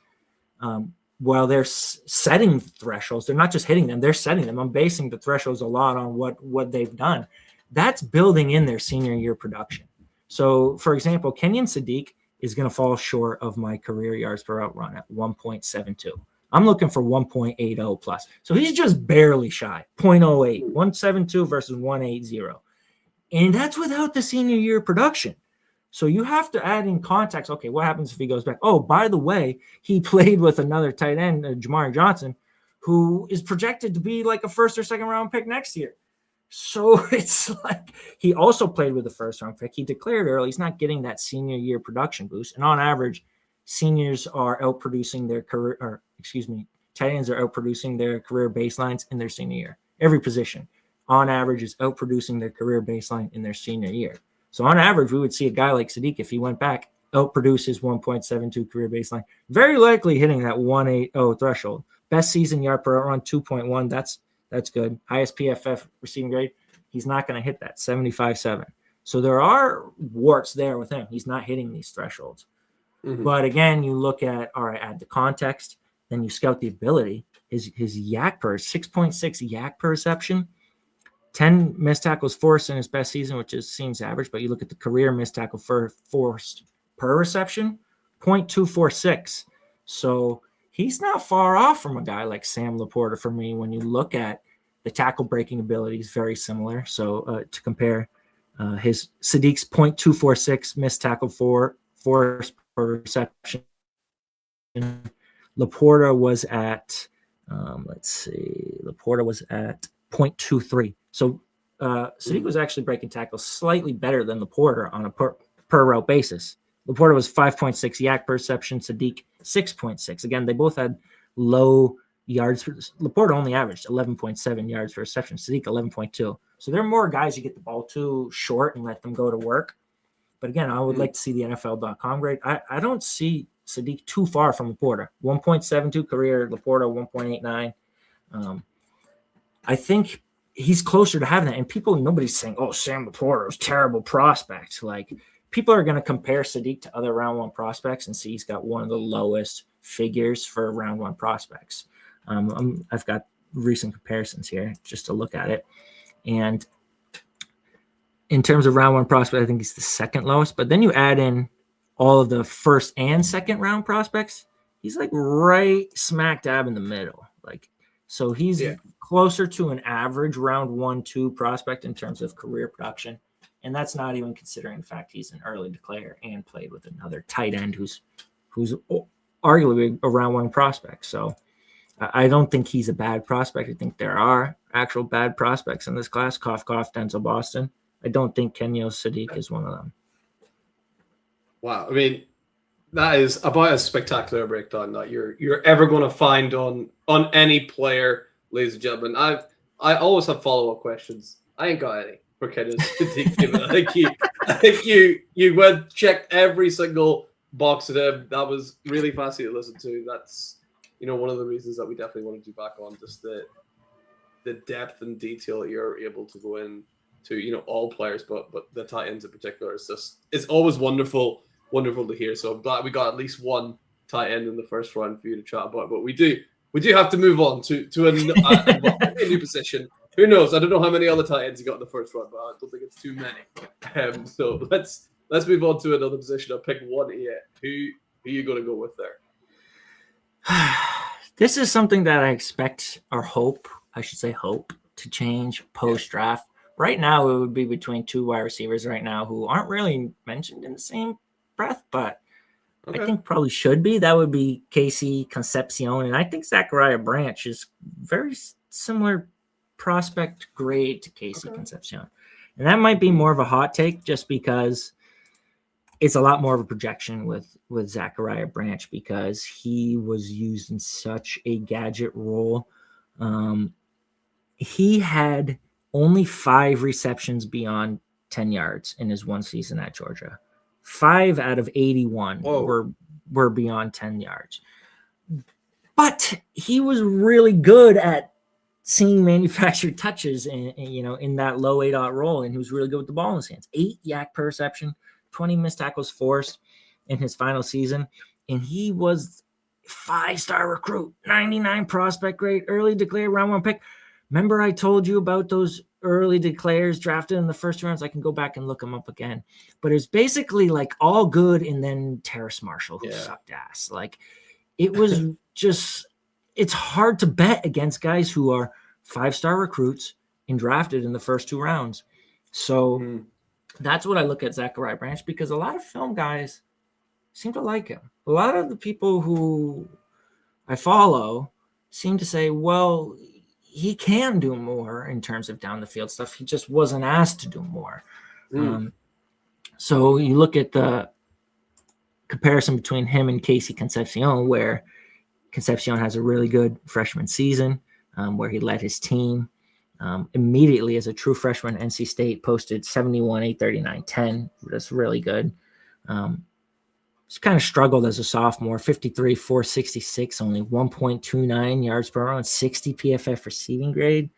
while they're setting thresholds, they're not just hitting them, they're setting them. I'm basing the thresholds a lot on what they've done. That's building in their senior year production. So, for example, KENYON SADIQ is going to fall short of my career yards per route run at 1.72. I'm looking for 1.80 plus. So he's just barely shy, 0.08, 172 versus 180. And that's without the senior year production. So you have to add in context. Okay, what happens if he goes back? Oh, by the way, he played with another tight end, Jamar Johnson, who is projected to be like a 1st or 2nd round pick next year. So it's like he also played with the 1st round pick. He declared early. He's not getting that senior year production boost. And on average, seniors are outproducing their career, tight ends are outproducing their career baselines in their senior year. Every position, on average, is outproducing their career baseline in their senior year. So on average, we would see a guy like SADIQ, if he went back, outproduce his 1.72 career baseline, very likely hitting that 180 threshold. Best season yard per run, 2.1. That's good. Highest PFF receiving grade, he's not going to hit that, 75.7. So there are warts there with him. He's not hitting these thresholds. But again, you look at, all right, add the context, then you scout the ability. His yak per, 6.6 yak per reception, 10 missed tackles forced in his best season, which seems average, but you look at the career missed tackle forced per reception, 0.246. So he's not far off from a guy like Sam Laporta for me. When you look at the tackle breaking abilities, very similar. So to compare his SADIQ's 0.246 missed tackle forced per reception. Laporta was at, Laporta was at 0.23. So SADIQ was actually breaking tackles slightly better than Laporta on a per route basis. Laporta was 5.6 yak per reception, SADIQ 6.6. Again, they both had low yards. Laporta only averaged 11.7 yards per reception, SADIQ 11.2. So there are more guys you get the ball to short and let them go to work. But again, I would like to see the NFL.com grade. I don't see SADIQ too far from Laporta. 1.72 career, Laporta 1.89. I think he's closer to having that. And nobody's saying, oh, Sam Laporta is terrible prospect. Like, people are going to compare SADIQ to other round 1 prospects and see he's got one of the lowest figures for round 1 prospects. I've got recent comparisons here just to look at it. And in terms of round 1 prospect, I think he's the 2nd lowest. But then you add in all of the 1st and 2nd round prospects, he's like right smack dab in the middle. Like, so he's closer to an average round 1-2 prospect in terms of career production. And that's not even considering the fact he's an early declare and played with another tight end who's arguably a round one prospect. So I don't think he's a bad prospect. I think there are actual bad prospects in this class. Cough, cough, Denzel Boston. I don't think KENYON SADIQ is one of them. Wow. I mean, that is about as spectacular a breakdown that you're ever going to find on any player, ladies and gentlemen. I always have follow-up questions. I ain't got any for KENYON SADIQ. I think you went checked every single box of them. That was really fascinating to listen to. That's one of the reasons that we definitely wanted you back on, just the depth and detail that you're able to go in to, all players, but the tight ends in particular. It's always wonderful to hear. So I'm glad we got at least one tight end in the first round for you to chat about. But we do have to move on to a new position. Who knows? I don't know how many other tight ends you got in the first round, but I don't think it's too many. So let's move on to another position. I'll pick one here. Who are you going to go with there? This is something that I expect or hope to change post-draft. Right now, it would be between two wide receivers right now who aren't really mentioned in the same breath, but I think probably should be. That would be Casey Concepcion, and I think Zachariah Branch is very similar prospect grade to Casey Concepcion. And that might be more of a hot take just because it's a lot more of a projection with Zachariah Branch because he was used in such a gadget role. He had only 5 receptions beyond 10 yards in his one season at Georgia. 5 out of 81 were beyond 10 yards. But he was really good at seeing manufactured touches in that low A-dot role, and he was really good with the ball in his hands. 8 yak per reception, 20 missed tackles forced in his final season, and he was 5-star recruit, 99 prospect grade, early declared round 1 pick. Remember I told you about those early declares drafted in the first rounds? I can go back and look them up again. But it was basically like all good and then Terrace Marshall who sucked ass. Like it was just – it's hard to bet against guys who are 5-star recruits and drafted in the first 2 rounds. So that's what I look at Zachariah Branch because a lot of film guys seem to like him. A lot of the people who I follow seem to say, well – he can do more in terms of down the field stuff. He just wasn't asked to do more. So you look at the comparison between him and Casey Concepcion, where Concepcion has a really good freshman season, where he led his team immediately as a true freshman. NC State posted 71, 839, 10. That's really good. He's kind of struggled as a sophomore, 53, 466, only 1.29 yards per round, 60 PFF receiving grade.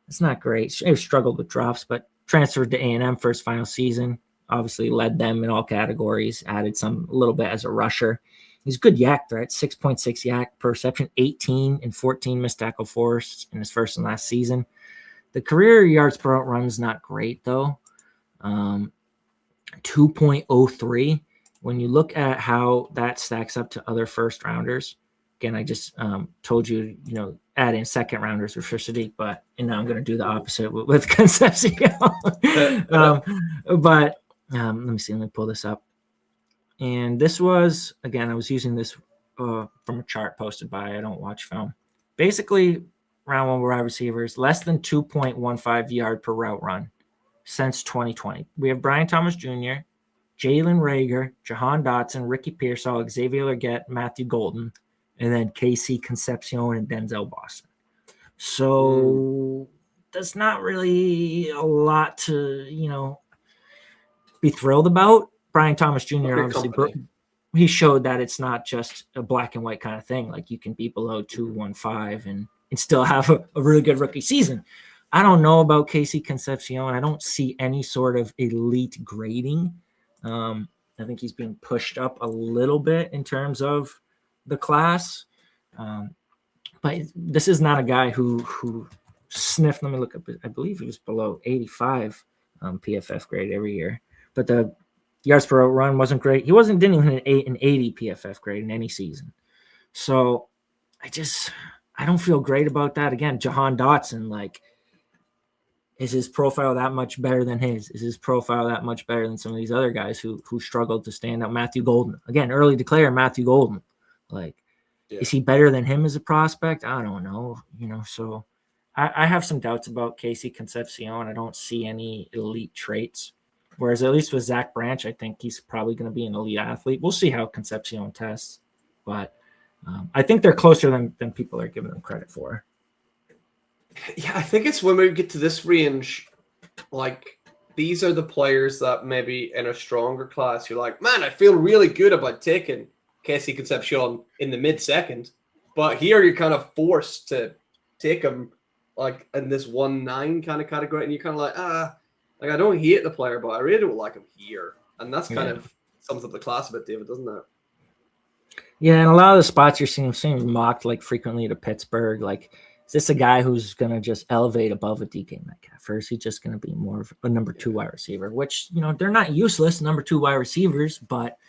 That's not great. He struggled with drops, but transferred to A&M for his final season. Obviously led them in all categories, added a little bit as a rusher. He's a good yak threat, 6.6 yak per reception, 18 and 14 missed tackle forced in his first and last season. The career yards per route run is not great, though. 2.03. When you look at how that stacks up to other first rounders, again, I just told you, add in second rounders for SADIQ, and now I'm going to do the opposite with Concepcion. But let me see, let me pull this up. And this was, again, I was using this from a chart posted by I Don't Watch Film. Basically, round 1 wide receivers, less than 2.15 yard per route run since 2020. We have Brian Thomas Jr., Jalen Reagor, Jahan Dotson, Ricky Pearsall, Xavier Leggett, Matthew Golden, and then Casey Concepcion and Denzel Boston. So that's not really a lot to, be thrilled about. Brian Thomas Jr. obviously he showed that it's not just a black and white kind of thing. Like you can be below 215 and still have a really good rookie season. I don't know about Casey Concepcion. I don't see any sort of elite grading. I think he's being pushed up a little bit in terms of the class. But this is not a guy who sniffed. Let me look up. I believe he was below 85 PFF grade every year. But the yards per run wasn't great. He didn't even hit an 80 PFF grade in any season. So I don't feel great about that. Again, Jahan Dotson, is his profile that much better than his? Is his profile that much better than some of these other guys who struggled to stand out? Matthew Golden, again, early declare Matthew Golden. Like, is he better than him as a prospect? I don't know. So I have some doubts about Casey Concepcion. I don't see any elite traits. Whereas at least with Zach Branch, I think he's probably going to be an elite athlete. We'll see how Concepcion tests, but I think they're closer than people are giving them credit for. Yeah, I think it's when we get to this range, like, these are the players that maybe in a stronger class, you're like, man, I feel really good about taking Casey Concepcion in the mid-second. But here you're kind of forced to take him, like, in this 1-9 kind of category. And you're kind of like, like, I don't hate the player, but I really don't like him here. And that's kind of sums up the class a bit, David, doesn't it? Yeah, and a lot of the spots you're seeing mocked, like, frequently to Pittsburgh, like, is this a guy who's going to just elevate above a DK Metcalf? Or is he just going to be more of a number 2 wide receiver? Which, they're not useless number 2 wide receivers, but,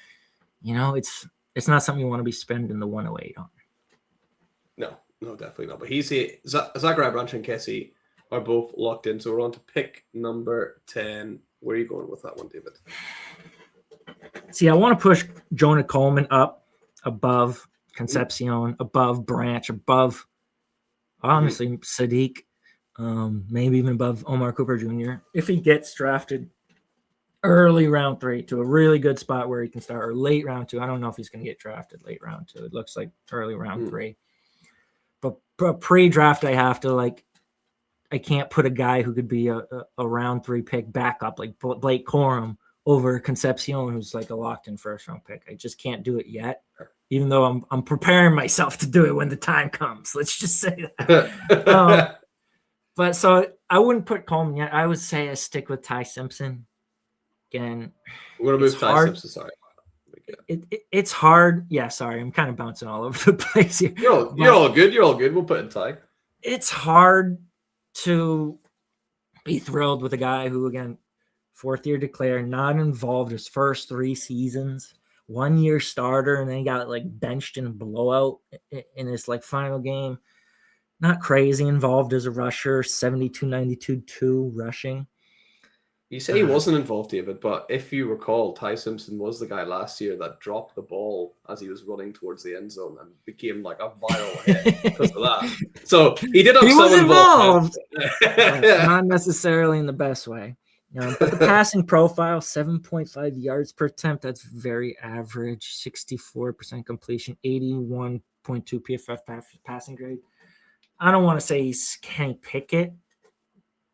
it's not something you want to be spending the 108 on. No, definitely not. But Zachariah Branch and Kessie are both locked in. So we're on to pick number 10. Where are you going with that one, David? See, I want to push Jonah Coleman up above Concepcion, above Branch, above honestly, SADIQ, maybe even above Omar Cooper Jr. If he gets drafted early round 3 to a really good spot where he can start, or late round 2. I don't know if he's going to get drafted late round 2. It looks like early round 3. But pre-draft, I have to, I can't put a guy who could be a round 3 pick back up, like Blake Corum, over Concepcion, who's like a locked-in first-round pick. I just can't do it yet. Even though I'm preparing myself to do it when the time comes. Let's just say that. But so I wouldn't put Coleman yet. I would say I stick with Ty Simpson. Again, we're going to move Ty Simpson. Sorry. It's hard. Yeah, sorry. I'm kind of bouncing all over the place here. You're all good. You're all good. We'll put in Ty. It's hard to be thrilled with a guy who, again, 4th-year declare, not involved his first 3 seasons. 1-year starter, and then he got benched in a blowout in his final game. Not crazy involved as a rusher, 72-92-2 rushing. You say he wasn't involved, David, but if you recall, Ty Simpson was the guy last year that dropped the ball as he was running towards the end zone and became like a viral hit because of that. So he did have some involved. Not necessarily in the best way. But the passing profile, 7.5 yards per attempt, that's very average. 64% completion, 81.2 PFF passing grade. I don't want to say he's Kenny Pickett,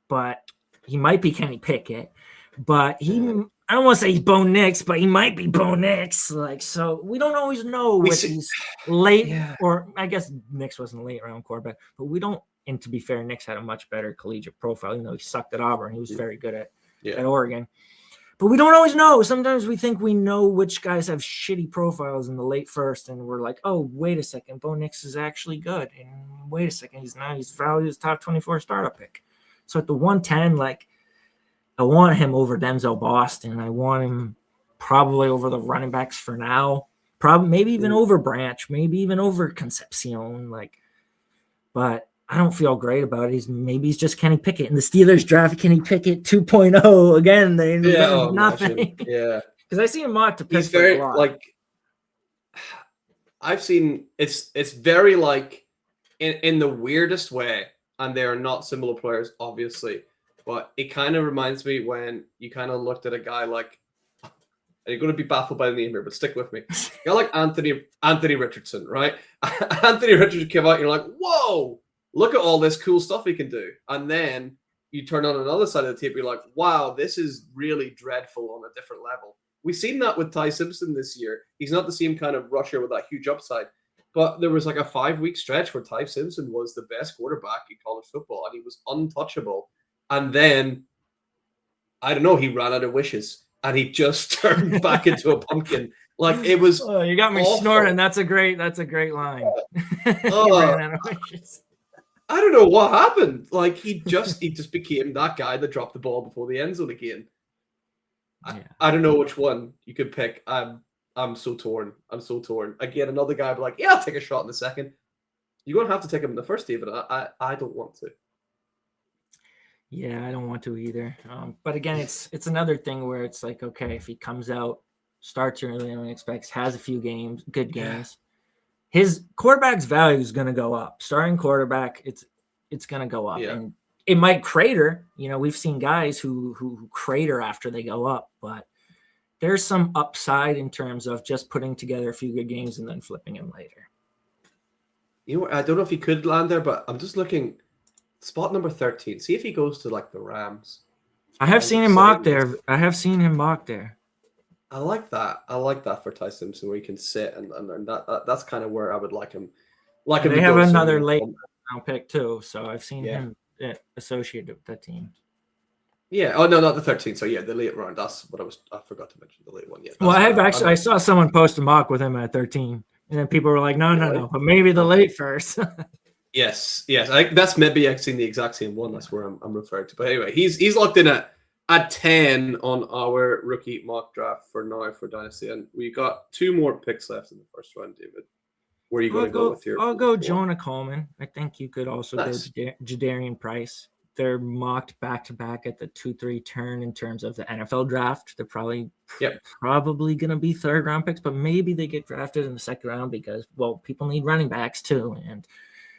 but he might be Kenny Pickett. But I don't want to say he's Bo Nix, but he might be Bo Nix. So we don't always know what he's late, or I guess Nix wasn't a late round quarterback, but we don't. And to be fair, Nix had a much better collegiate profile. He sucked at Auburn. He was very good at Oregon. But we don't always know. Sometimes we think we know which guys have shitty profiles in the late first, and we're like, oh, wait a second, Bo Nix is actually good. And wait a second, he's valued as top 24 startup pick. So at the 110, I want him over Denzel Boston. I want him probably over the running backs for now. Probably maybe even over Branch, maybe even over Concepcion. But I don't feel great about it. Maybe he's just Kenny Pickett. And the Steelers draft Kenny Pickett 2.0 again. They nothing. Yeah. Because I see him mocked to Pittsburgh. He's very I've seen it's very in the weirdest way, and they are not similar players, obviously. But it kind of reminds me when you kind of looked at a guy and you're going to be baffled by the name here, but stick with me. You're like Anthony Richardson, right? Anthony Richardson came out, and you're like, whoa, look at all this cool stuff he can do. And then you turn on another side of the tape, you're like, wow, this is really dreadful on a different level. We've seen that with Ty Simpson this year. He's not the same kind of rusher with that huge upside. But there was a 5-week stretch where Ty Simpson was the best quarterback in college football, and he was untouchable. And then, I don't know, he ran out of wishes, and he just turned back into a pumpkin. It was. Oh, you got me awful. Snorting. That's a great line. Ran out of wishes. I don't know what happened. He just became that guy that dropped the ball before the end zone again. I don't know which one you could pick. I'm so torn. Again, another guy be like, yeah, I'll take a shot in the second. You're going to have to take him in the first, David. I don't want to. Yeah, I don't want to either. But again, it's another thing where it's like, okay, if he comes out, starts early and expects, has a few games, good games, his quarterback's value is going to go up. Starting quarterback, it's going to go up, and it might crater. You know, we've seen guys who crater after they go up, but there's some upside in terms of just putting together a few good games and then flipping him later. You know, I don't know if he could land there, but I'm just looking. Spot number 13. See if he goes to like the Rams. I have seen him mocked there. I have seen him mocked there. I like that. I like that for Ty Simpson, where he can sit and that's kind of where I would like him. Like they have another late round pick too, so I've seen him associated with that team. Yeah. Oh no, not the 13th. So yeah, the late round. That's what I forgot to mention the late one. Yeah. Well, I saw someone post a mock with him at 13, and then people were like, no, but maybe the late first. Yes. That's maybe I've seen the exact same one. That's where I'm referring to. But anyway, he's locked in at 10 on our rookie mock draft for now for Dynasty, and we got 2 more picks left in the first round. David, where are you going to go with your? I'll go Jonah Coleman. I think you could also go Jadarian Price. They're mocked back to back at the 2-3 turn in terms of the NFL draft. They're probably going to be 3rd round picks, but maybe they get drafted in the 2nd round because people need running backs too, and.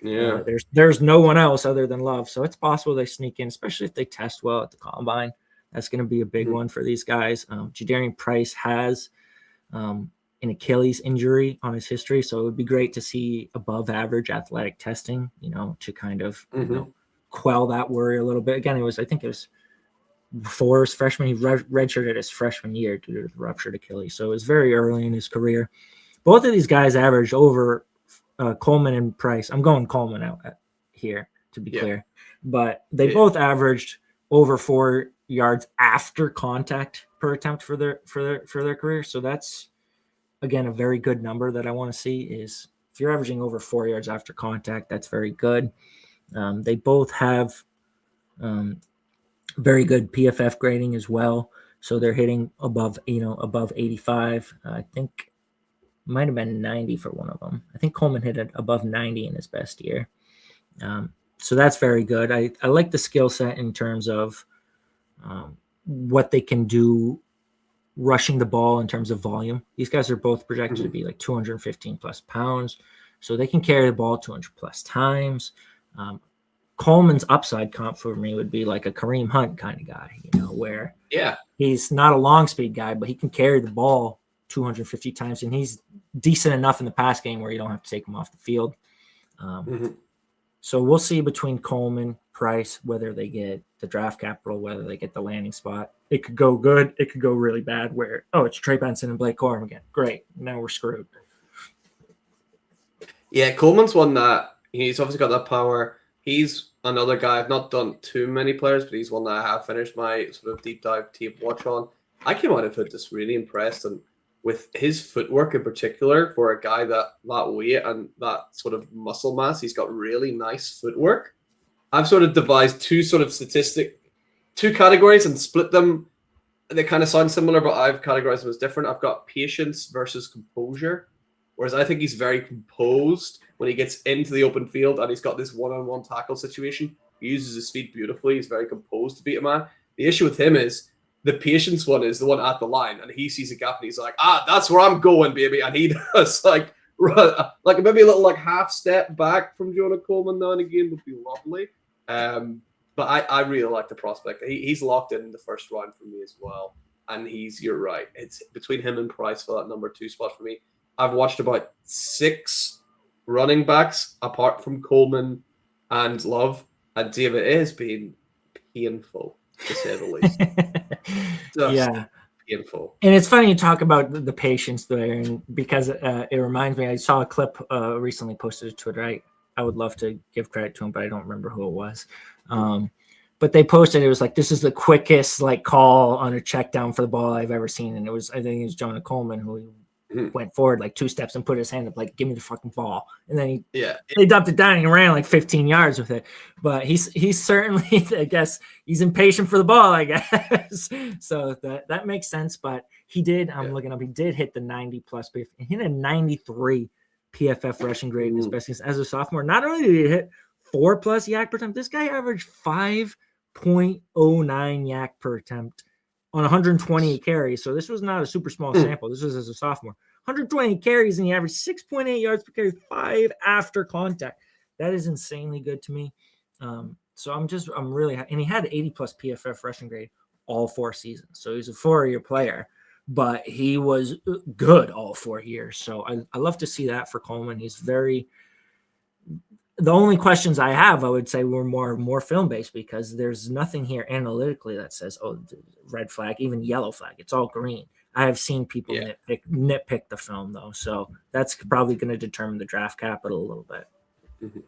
Yeah, there's no one else other than Love, so it's possible they sneak in, especially if they test well at the combine. That's going to be a big one for these guys. Jadarian Price has an Achilles injury on his history, so it would be great to see above average athletic testing, to kind of quell that worry a little bit. Again, I think it was before his freshman. He redshirted his freshman year due to the ruptured Achilles, so it was very early in his career. Both of these guys averaged over Coleman and Price. I'm going Coleman out here to be clear, but they both averaged over 4 yards after contact per attempt for their career. So that's again a very good number that I want to see. Is if you're averaging over 4 yards after contact, that's very good. They both have very good PFF grading as well, so they're hitting above 85. I think. Might have been 90 for one of them. I think Coleman hit it above 90 in his best year. So that's very good. I like the skill set in terms of what they can do rushing the ball in terms of volume. These guys are both projected to be like 215 plus pounds, so they can carry the ball 200 plus times. Coleman's upside comp for me would be like a Kareem Hunt kind of guy, where he's not a long speed guy, but he can carry the ball 250 times, and he's decent enough in the pass game where you don't have to take him off the field. So we'll see between Coleman, Price, whether they get the draft capital, whether they get the landing spot. It could go good. It could go really bad where, it's Trey Benson and Blake Corum again. Great. Now we're screwed. Yeah, Coleman's one that he's obviously got that power. He's another guy. I've not done too many players, but he's one that I have finished my sort of deep dive tape watch on. I came out of it just really impressed, and with his footwork in particular, for a guy that weight and that sort of muscle mass, he's got really nice footwork. I've sort of devised two categories and split them. They kind of sound similar, but I've categorized them as different. I've got patience versus composure, whereas I think he's very composed when he gets into the open field and he's got this one-on-one tackle situation. He uses his feet beautifully. He's very composed to beat a man. The issue with him is the patience one is the one at the line, and he sees a gap and he's like, that's where I'm going, baby. And he does like maybe a little half step back from Jonah Coleman now and again would be lovely. But I really like the prospect. He's locked in the first round for me as well. And you're right. It's between him and Price for that number 2 spot for me. I've watched about 6 running backs apart from Coleman and Love. And David, it has been painful, to say the least. Painful. And it's funny you talk about the patience there, and because it reminds me, I saw a clip recently posted to Twitter. I would love to give credit to him, but I don't remember who it was. But they posted, it was like, this is the quickest call on a check down for the ball I've ever seen. And I think it was Jonah Coleman who went forward 2 steps and put his hand up give me the fucking ball. And then they dumped it down and he ran 15 yards with it. But he's certainly, I guess, he's impatient for the ball, I guess. So that makes sense. But he did, I'm looking up, he did hit the 90 plus. He hit a 93 PFF rushing grade in his best as a sophomore. Not only did he hit 4+ yak per time, this guy averaged 5 0.09 yak per attempt on 128 carries. So this was not a super small sample. This was as a sophomore. 120 carries, and he averaged 6.8 yards per carry, 5 after contact. That is insanely good to me. So I'm really, and he had 80 plus PFF rushing grade all 4 seasons. So he's a 4-year player, but he was good all 4 years. So I love to see that for Coleman. He's very, the only questions I have, I would say, were more film based, because there's nothing here analytically that says, oh, red flag, even yellow flag. It's all green. I have seen people nitpick the film though, so that's probably going to determine the draft capital a little bit. Mm-hmm.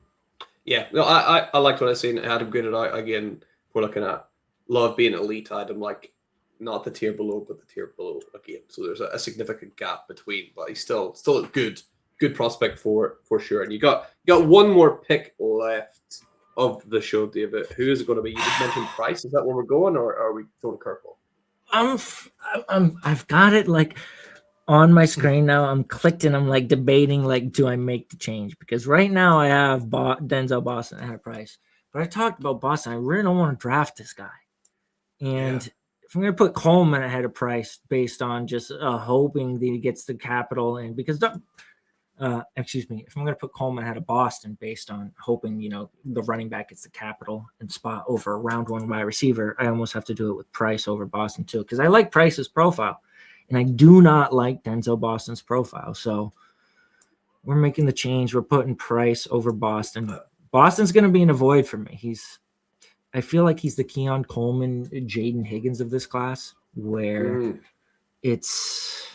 Yeah, no, I liked what I seen. Adam graded out again. We're looking at love being elite. Adam, like, not the tier below, but the tier below again. So there's a significant gap between, but he's still a good prospect for sure. And you got one more pick left of the show, David. Who is it going to be? You just mentioned Price. Is that where we're going, or are we throwing a curveball? I've got it like on my screen now. I'm clicked and I'm like debating, like, do I make the change? Because right now I have Denzel Boston at Price, but I talked about Boston. I really don't want to draft this guy, and if I'm going to put Coleman ahead of Price based on just hoping that he gets the capital, and because if I'm going to put Coleman ahead of Boston based on hoping, the running back gets the capital and spot over a round 1 wide receiver, I almost have to do it with Price over Boston too, because I like Price's profile and I do not like Denzel Boston's profile. So we're making the change. We're putting Price over Boston. Boston's going to be in a void for me. I feel like he's the Keon Coleman, Jaden Higgins of this class, where it's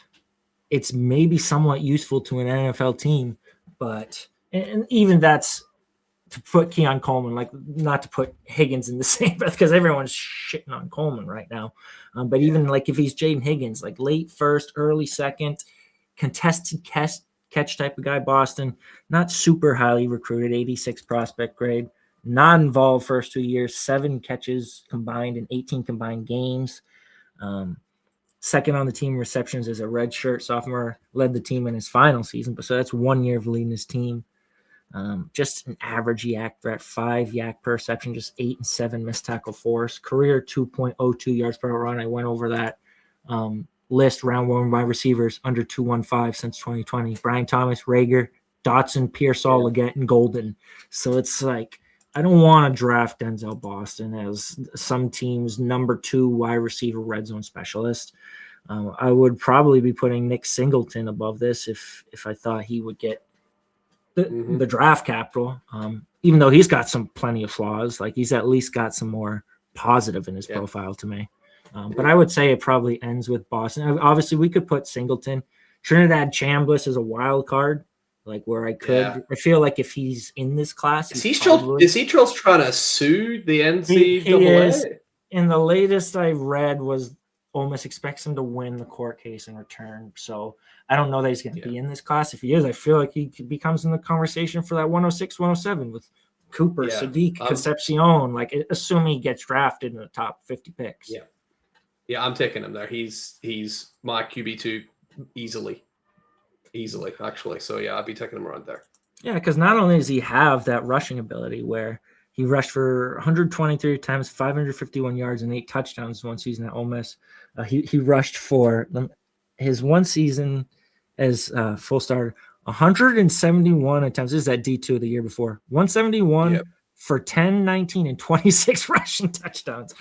maybe somewhat useful to an NFL team, but and even that's to put Keon Coleman, like, not to put Higgins in the same breath, because everyone's shitting on Coleman right now. But even like if he's Jaden Higgins, like late first, early second, contested catch type of guy, Boston, not super highly recruited, 86 prospect grade, not involved first 2 years, 7 catches combined in 18 combined games. Second on the team receptions as a redshirt sophomore, led the team in his final season. But so that's 1 year of leading his team. Just an average yak threat, 5 yak per reception, just 8 and 7 missed tackle force, career 2.02 yards per run. I went over that list, round 1 wide receivers under 215 since 2020. Brian Thomas, Rager, Dotson, Pearsall, Leggett, and Golden. So it's like, I don't want to draft Denzel Boston as some team's number 2 wide receiver red zone specialist. I would probably be putting Nick Singleton above this if I thought he would get the draft capital, even though he's got plenty of flaws. Like, he's at least got some more positive in his profile to me. But I would say it probably ends with Boston. Obviously, we could put Singleton. Trinidad Chambliss is a wild card. Like, where I could, I feel like if he's in this class, is he trying to sue the NCAA? He is. And the latest I read was Ole Miss expects him to win the court case in return. So I don't know that he's going to be in this class. If he is, I feel like he becomes in the conversation for that 106, 107 with Cooper, SADIQ, Concepcion. Like, assuming he gets drafted in the top 50 picks. Yeah, I'm taking him there. He's my QB2 easily, actually. So yeah, I'd be taking him around there. Yeah, because not only does he have that rushing ability where he rushed for 123 times, 551 yards, and 8 touchdowns 1 season at Ole Miss. He rushed for his 1 season as full starter, 171 attempts. This is at D2 the year before. 171 for 10, 19, and 26 rushing touchdowns.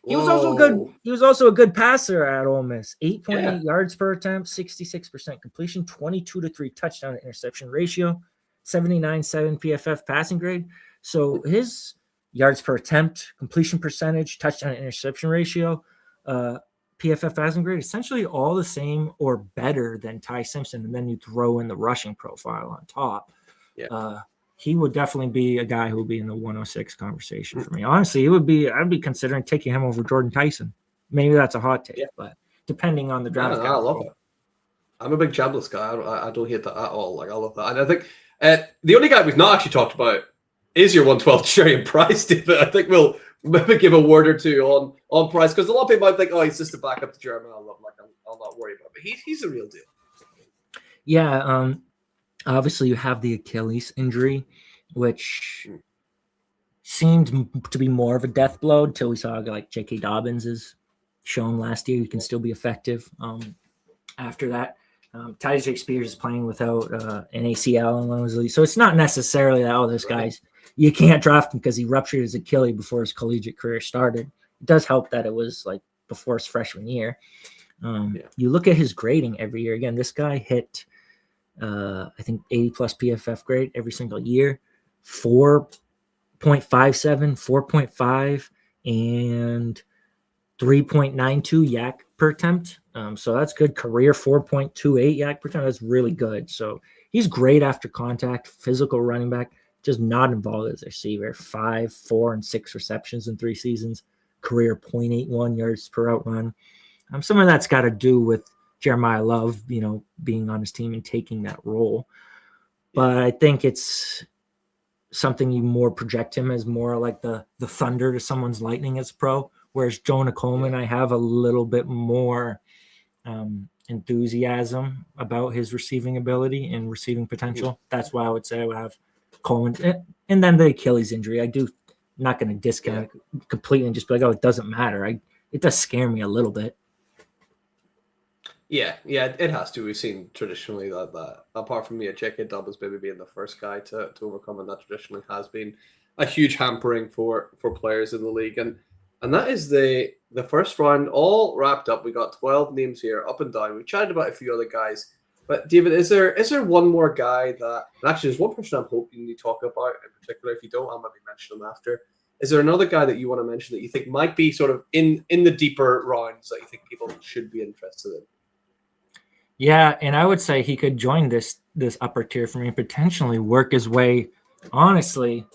He was also good. He was also a good passer at Ole Miss. 8.8 yards per attempt, 66% completion, 22-3 touchdown to interception ratio, 79.7 PFF passing grade. So his yards per attempt, completion percentage, touchdown to interception ratio, PFF passing grade, essentially all the same or better than Ty Simpson. And then you throw in the rushing profile on top. He would definitely be a guy who would be in the 106 conversation for me. Honestly, I'd be considering taking him over Jordan Tyson. Maybe that's a hot take, but depending on the draft. I love it. I'm a big Chambliss guy. I don't hate that at all. Like, I love that. And I think the only guy we've not actually talked about is your 112 Jerian Price, David. I think we'll maybe give a word or two on Price, because a lot of people might think, oh, he's just a backup to Jeremiah. I'll not worry about it. But he's a real deal. Yeah. Obviously, you have the Achilles injury, which seemed to be more of a death blow until we saw like J.K. Dobbins is shown last year. He can still be effective. After that, Tyjae Spears is playing without an ACL in one of his leagues. So it's not necessarily that, this guy's, you can't draft him because he ruptured his Achilles before his collegiate career started. It does help that it was like before his freshman year. You look at his grading every year. Again, this guy hit, I think, 80 plus PFF grade every single year, 4.57, 4.5, and 3.92 yak per attempt. So that's good. Career 4.28 yak per attempt. That's really good. So he's great after contact, physical running back, just not involved as a receiver. 5, 4, and 6 receptions in 3 seasons. Career 0.81 yards per route run. Some of that's got to do with Jeremiah Love, being on his team and taking that role. But I think it's something you more project him as more like the thunder to someone's lightning as a pro. Whereas Jonah Coleman, I have a little bit more enthusiasm about his receiving ability and receiving potential. That's why I would say I would have Coleman. And then the Achilles injury, I'm not going to discount it completely and just be like, it doesn't matter. It does scare me a little bit. Yeah, it has to. We've seen traditionally that apart from J.K. Dobbins maybe being the first guy to overcome, and that traditionally has been a huge hampering for players in the league. And that is the first round all wrapped up. We got 12 names here, up and down. We chatted about a few other guys. But David, is there one more guy that, and actually there's one person I'm hoping you talk about in particular. If you don't, I'll maybe mention him after. Is there another guy that you want to mention that you think might be sort of in the deeper rounds that you think people should be interested in? Yeah, and I would say he could join this upper tier for me and potentially work his way, honestly,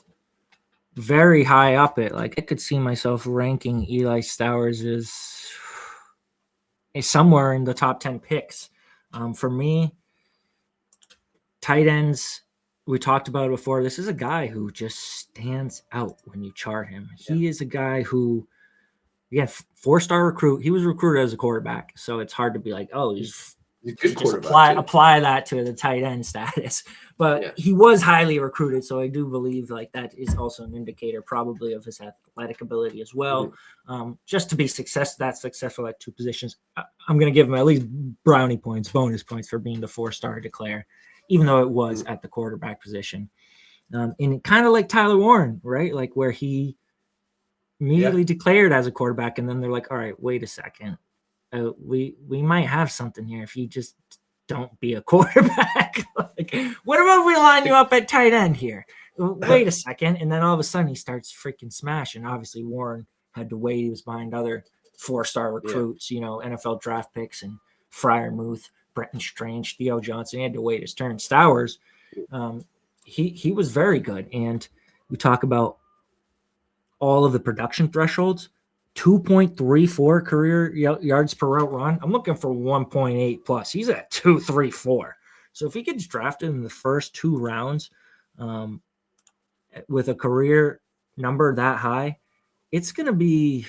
very high up it. Like I could see myself ranking Eli Stowers as somewhere in the top 10 picks. For me, tight ends, we talked about it before. This is a guy who just stands out when you chart him. He is a guy who, again, 4-star recruit. He was recruited as a quarterback, so it's hard to be like, he's good just apply that to the tight end status. But he was highly recruited, so I do believe like that is also an indicator probably of his athletic ability as well. Just to be successful at 2 positions, I'm going to give him at least brownie points, bonus points for being the 4-star declare, even though it was at the quarterback position. And kind of like Tyler Warren, right? Like where he immediately declared as a quarterback, and then they're like, all right, wait a second. We might have something here if you just don't be a quarterback. Like, what about we line you up at tight end here? Wait a second. And then all of a sudden he starts freaking smashing. Obviously Warren had to wait. He was behind other 4-star recruits, NFL draft picks and Freiermuth, Bretton Strange, Theo Johnson. He had to wait his turn. Stowers, he was very good. And we talk about all of the production thresholds. 2.34 career yards per route run. I'm looking for 1.8 plus. He's at 2.34. So if he gets drafted in the first 2 rounds with a career number that high, it's going to be,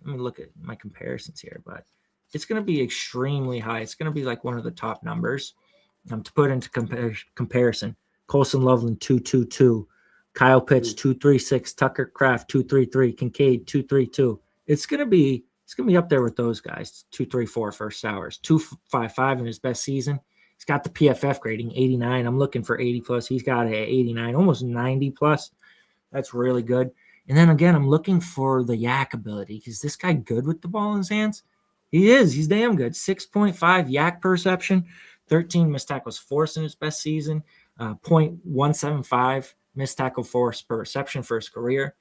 let me look at my comparisons here, but it's going to be extremely high. It's going to be like one of the top numbers. To put into comparison, Colson Loveland 2.22, Kyle Pitts 2.36, Tucker Kraft 2.33, Kincaid 2.32. It's gonna be up there with those guys. 2.34 first hours, 2.55 in his best season. He's got the PFF grading 89. I'm looking for 80 plus. He's got it at 89, almost 90 plus. That's really good. And then again, I'm looking for the yak ability. Is this guy good with the ball in his hands? He is. He's damn good. 6.5 yak perception, 13 missed tackles forced in his best season, 0.175 missed tackle force per reception for his career.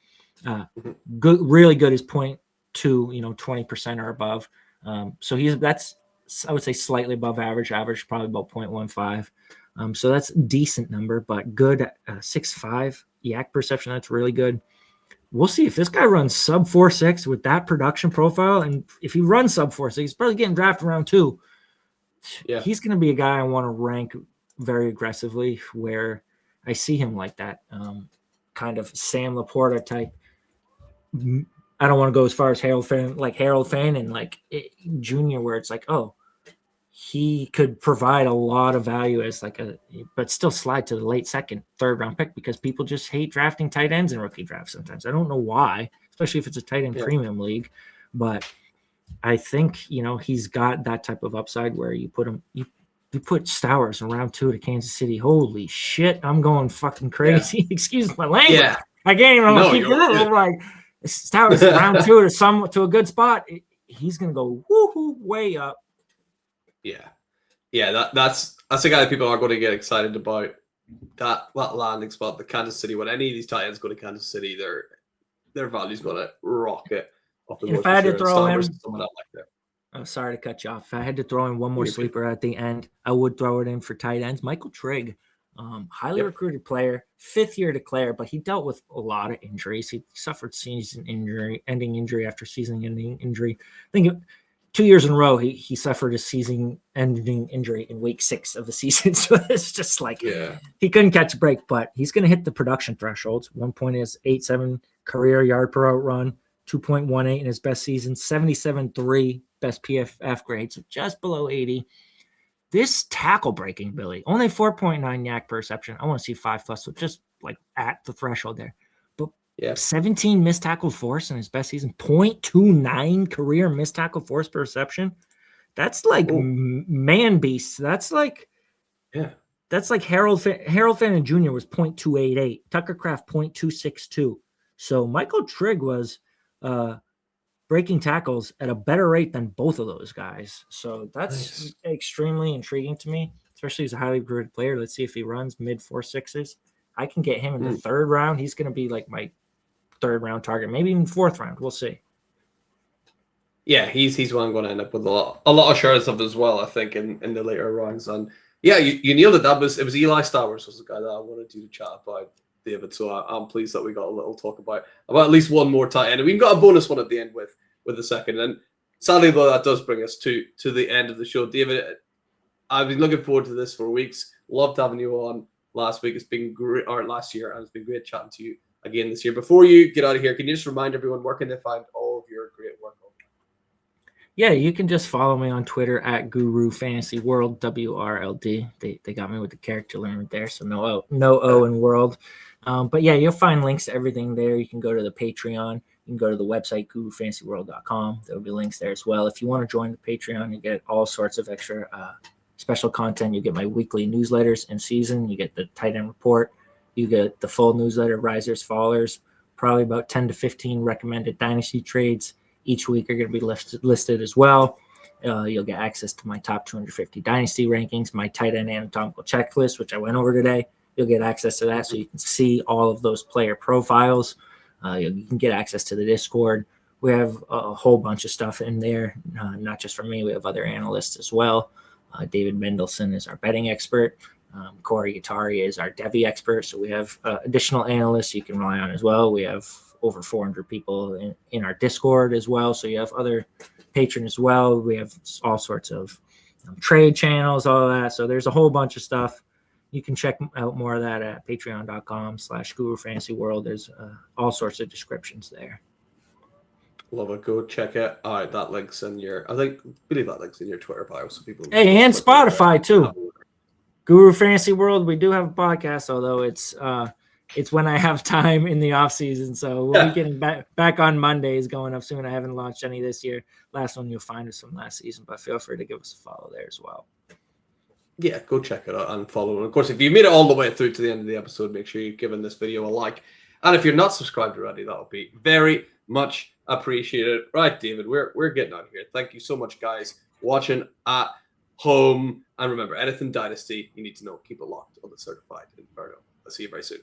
Good, really good is 0.2, 20% or above. So that's, I would say, slightly above average probably about 0.15. So that's a decent number, but good 6.5 yak perception. That's really good. We'll see if this guy runs sub 4.6 with that production profile. And if he runs sub 4.6, he's probably getting drafted around 2. Yeah. He's going to be a guy I want to rank very aggressively, where I see him like that kind of Sam Laporta type. I don't want to go as far as Harold Fan and like Junior, where it's like, he could provide a lot of value as like but still slide to the late second, third round pick because people just hate drafting tight ends in rookie drafts sometimes. I don't know why, especially if it's a tight end premium league, but I think, he's got that type of upside where you put him, you put Stowers in round 2 to Kansas City. Holy shit, I'm going fucking crazy. Yeah. Excuse my language. Yeah. I can't even keep it. I'm like, Stowers in round 2 to a good spot. He's gonna go woohoo way up. Yeah. That's a guy that people are going to get excited about. That landing spot, the Kansas City. When any of these tight ends go to Kansas City, their value's going to rocket. If I had to throw him, sorry to cut you off. If I had to throw in one more sleeper at the end, I would throw it in for tight ends. Michael Trigg, highly recruited player, 5th year declare, but he dealt with a lot of injuries. He suffered season-ending injury after season-ending injury. I think 2 years in a row, he suffered a season-ending injury in week 6 of the season. So it's just like he couldn't catch a break, but he's going to hit the production thresholds. 1.87 career yard per out run. 2.18 in his best season, 77.3 best PFF grade, so just below 80. This tackle breaking, Billy, only 4.9 yak per reception. I want to see 5+, so just like at the threshold there. But 17 missed tackle force in his best season, 0.29 career missed tackle force per reception. That's like man beast. That's like Harold Fannin Jr. was 0.288, Tucker Kraft 0.262. So Michael Trigg was breaking tackles at a better rate than both of those guys. So that's extremely intriguing to me, especially as a highly recruited player. Let's see if he runs mid 4.6s. I can get him in the 3rd round. He's going to be like my 3rd round target, maybe even 4th round. We'll see. Yeah, he's one I'm going to end up with a lot of shares of as well, I think, in the later rounds. And yeah, you nailed it. It was Eli Stowers was the guy that I wanted you to chat about, David. So I'm pleased that we got a little talk about at least one more tight end. And we've got a bonus one at the end with the second. And sadly, though, that does bring us to the end of the show. David, I've been looking forward to this for weeks. Loved having you on last week. It's been great, or last year, and it's been great chatting to you again this year. Before you get out of here, can you just remind everyone where can they find all of your great work? Yeah, you can just follow me on Twitter at GuruFantasyWrld, WRLD. They got me with the character limit there, so no O in world. But yeah, you'll find links to everything there. You can go to the Patreon. You can go to the website, GuruFantasyWrld.com. There'll be links there as well. If you want to join the Patreon, you get all sorts of extra special content. You get my weekly newsletters in season. You get the tight end report. You get the full newsletter, risers, fallers, probably about 10 to 15 recommended dynasty trades each week are going to be listed as well. You'll get access to my top 250 dynasty rankings, my tight end anatomical checklist, which I went over today. You'll get access to that so you can see all of those player profiles. You can get access to the Discord. We have a whole bunch of stuff in there, not just from me. We have other analysts as well. David Mendelson is our betting expert. Corey Guattari is our Devi expert. So we have additional analysts you can rely on as well. We have over 400 people in our Discord as well. So you have other patrons as well. We have all sorts of trade channels, all of that. So there's a whole bunch of stuff. You can check out more of that at patreon.com/GuruFantasyWrld. There's all sorts of descriptions there. Love it. Go check it out. That link's in your, I believe that link's in your Twitter bio. So people. Hey, and Spotify too. Guru Fantasy World. We do have a podcast, although it's when I have time in the off season. So we'll be getting back on Mondays going up soon. I haven't launched any this year. Last one you'll find is from last season, but feel free to give us a follow there as well. Yeah, go check it out and follow. And of course, if you made it all the way through to the end of the episode, make sure you've given this video a like. And if you're not subscribed already, that'll be very much appreciated. Right, David, we're getting out of here. Thank you so much, guys, watching at home. And remember, anything Dynasty, you need to know, keep it locked on the Certified Inferno. I'll see you very soon.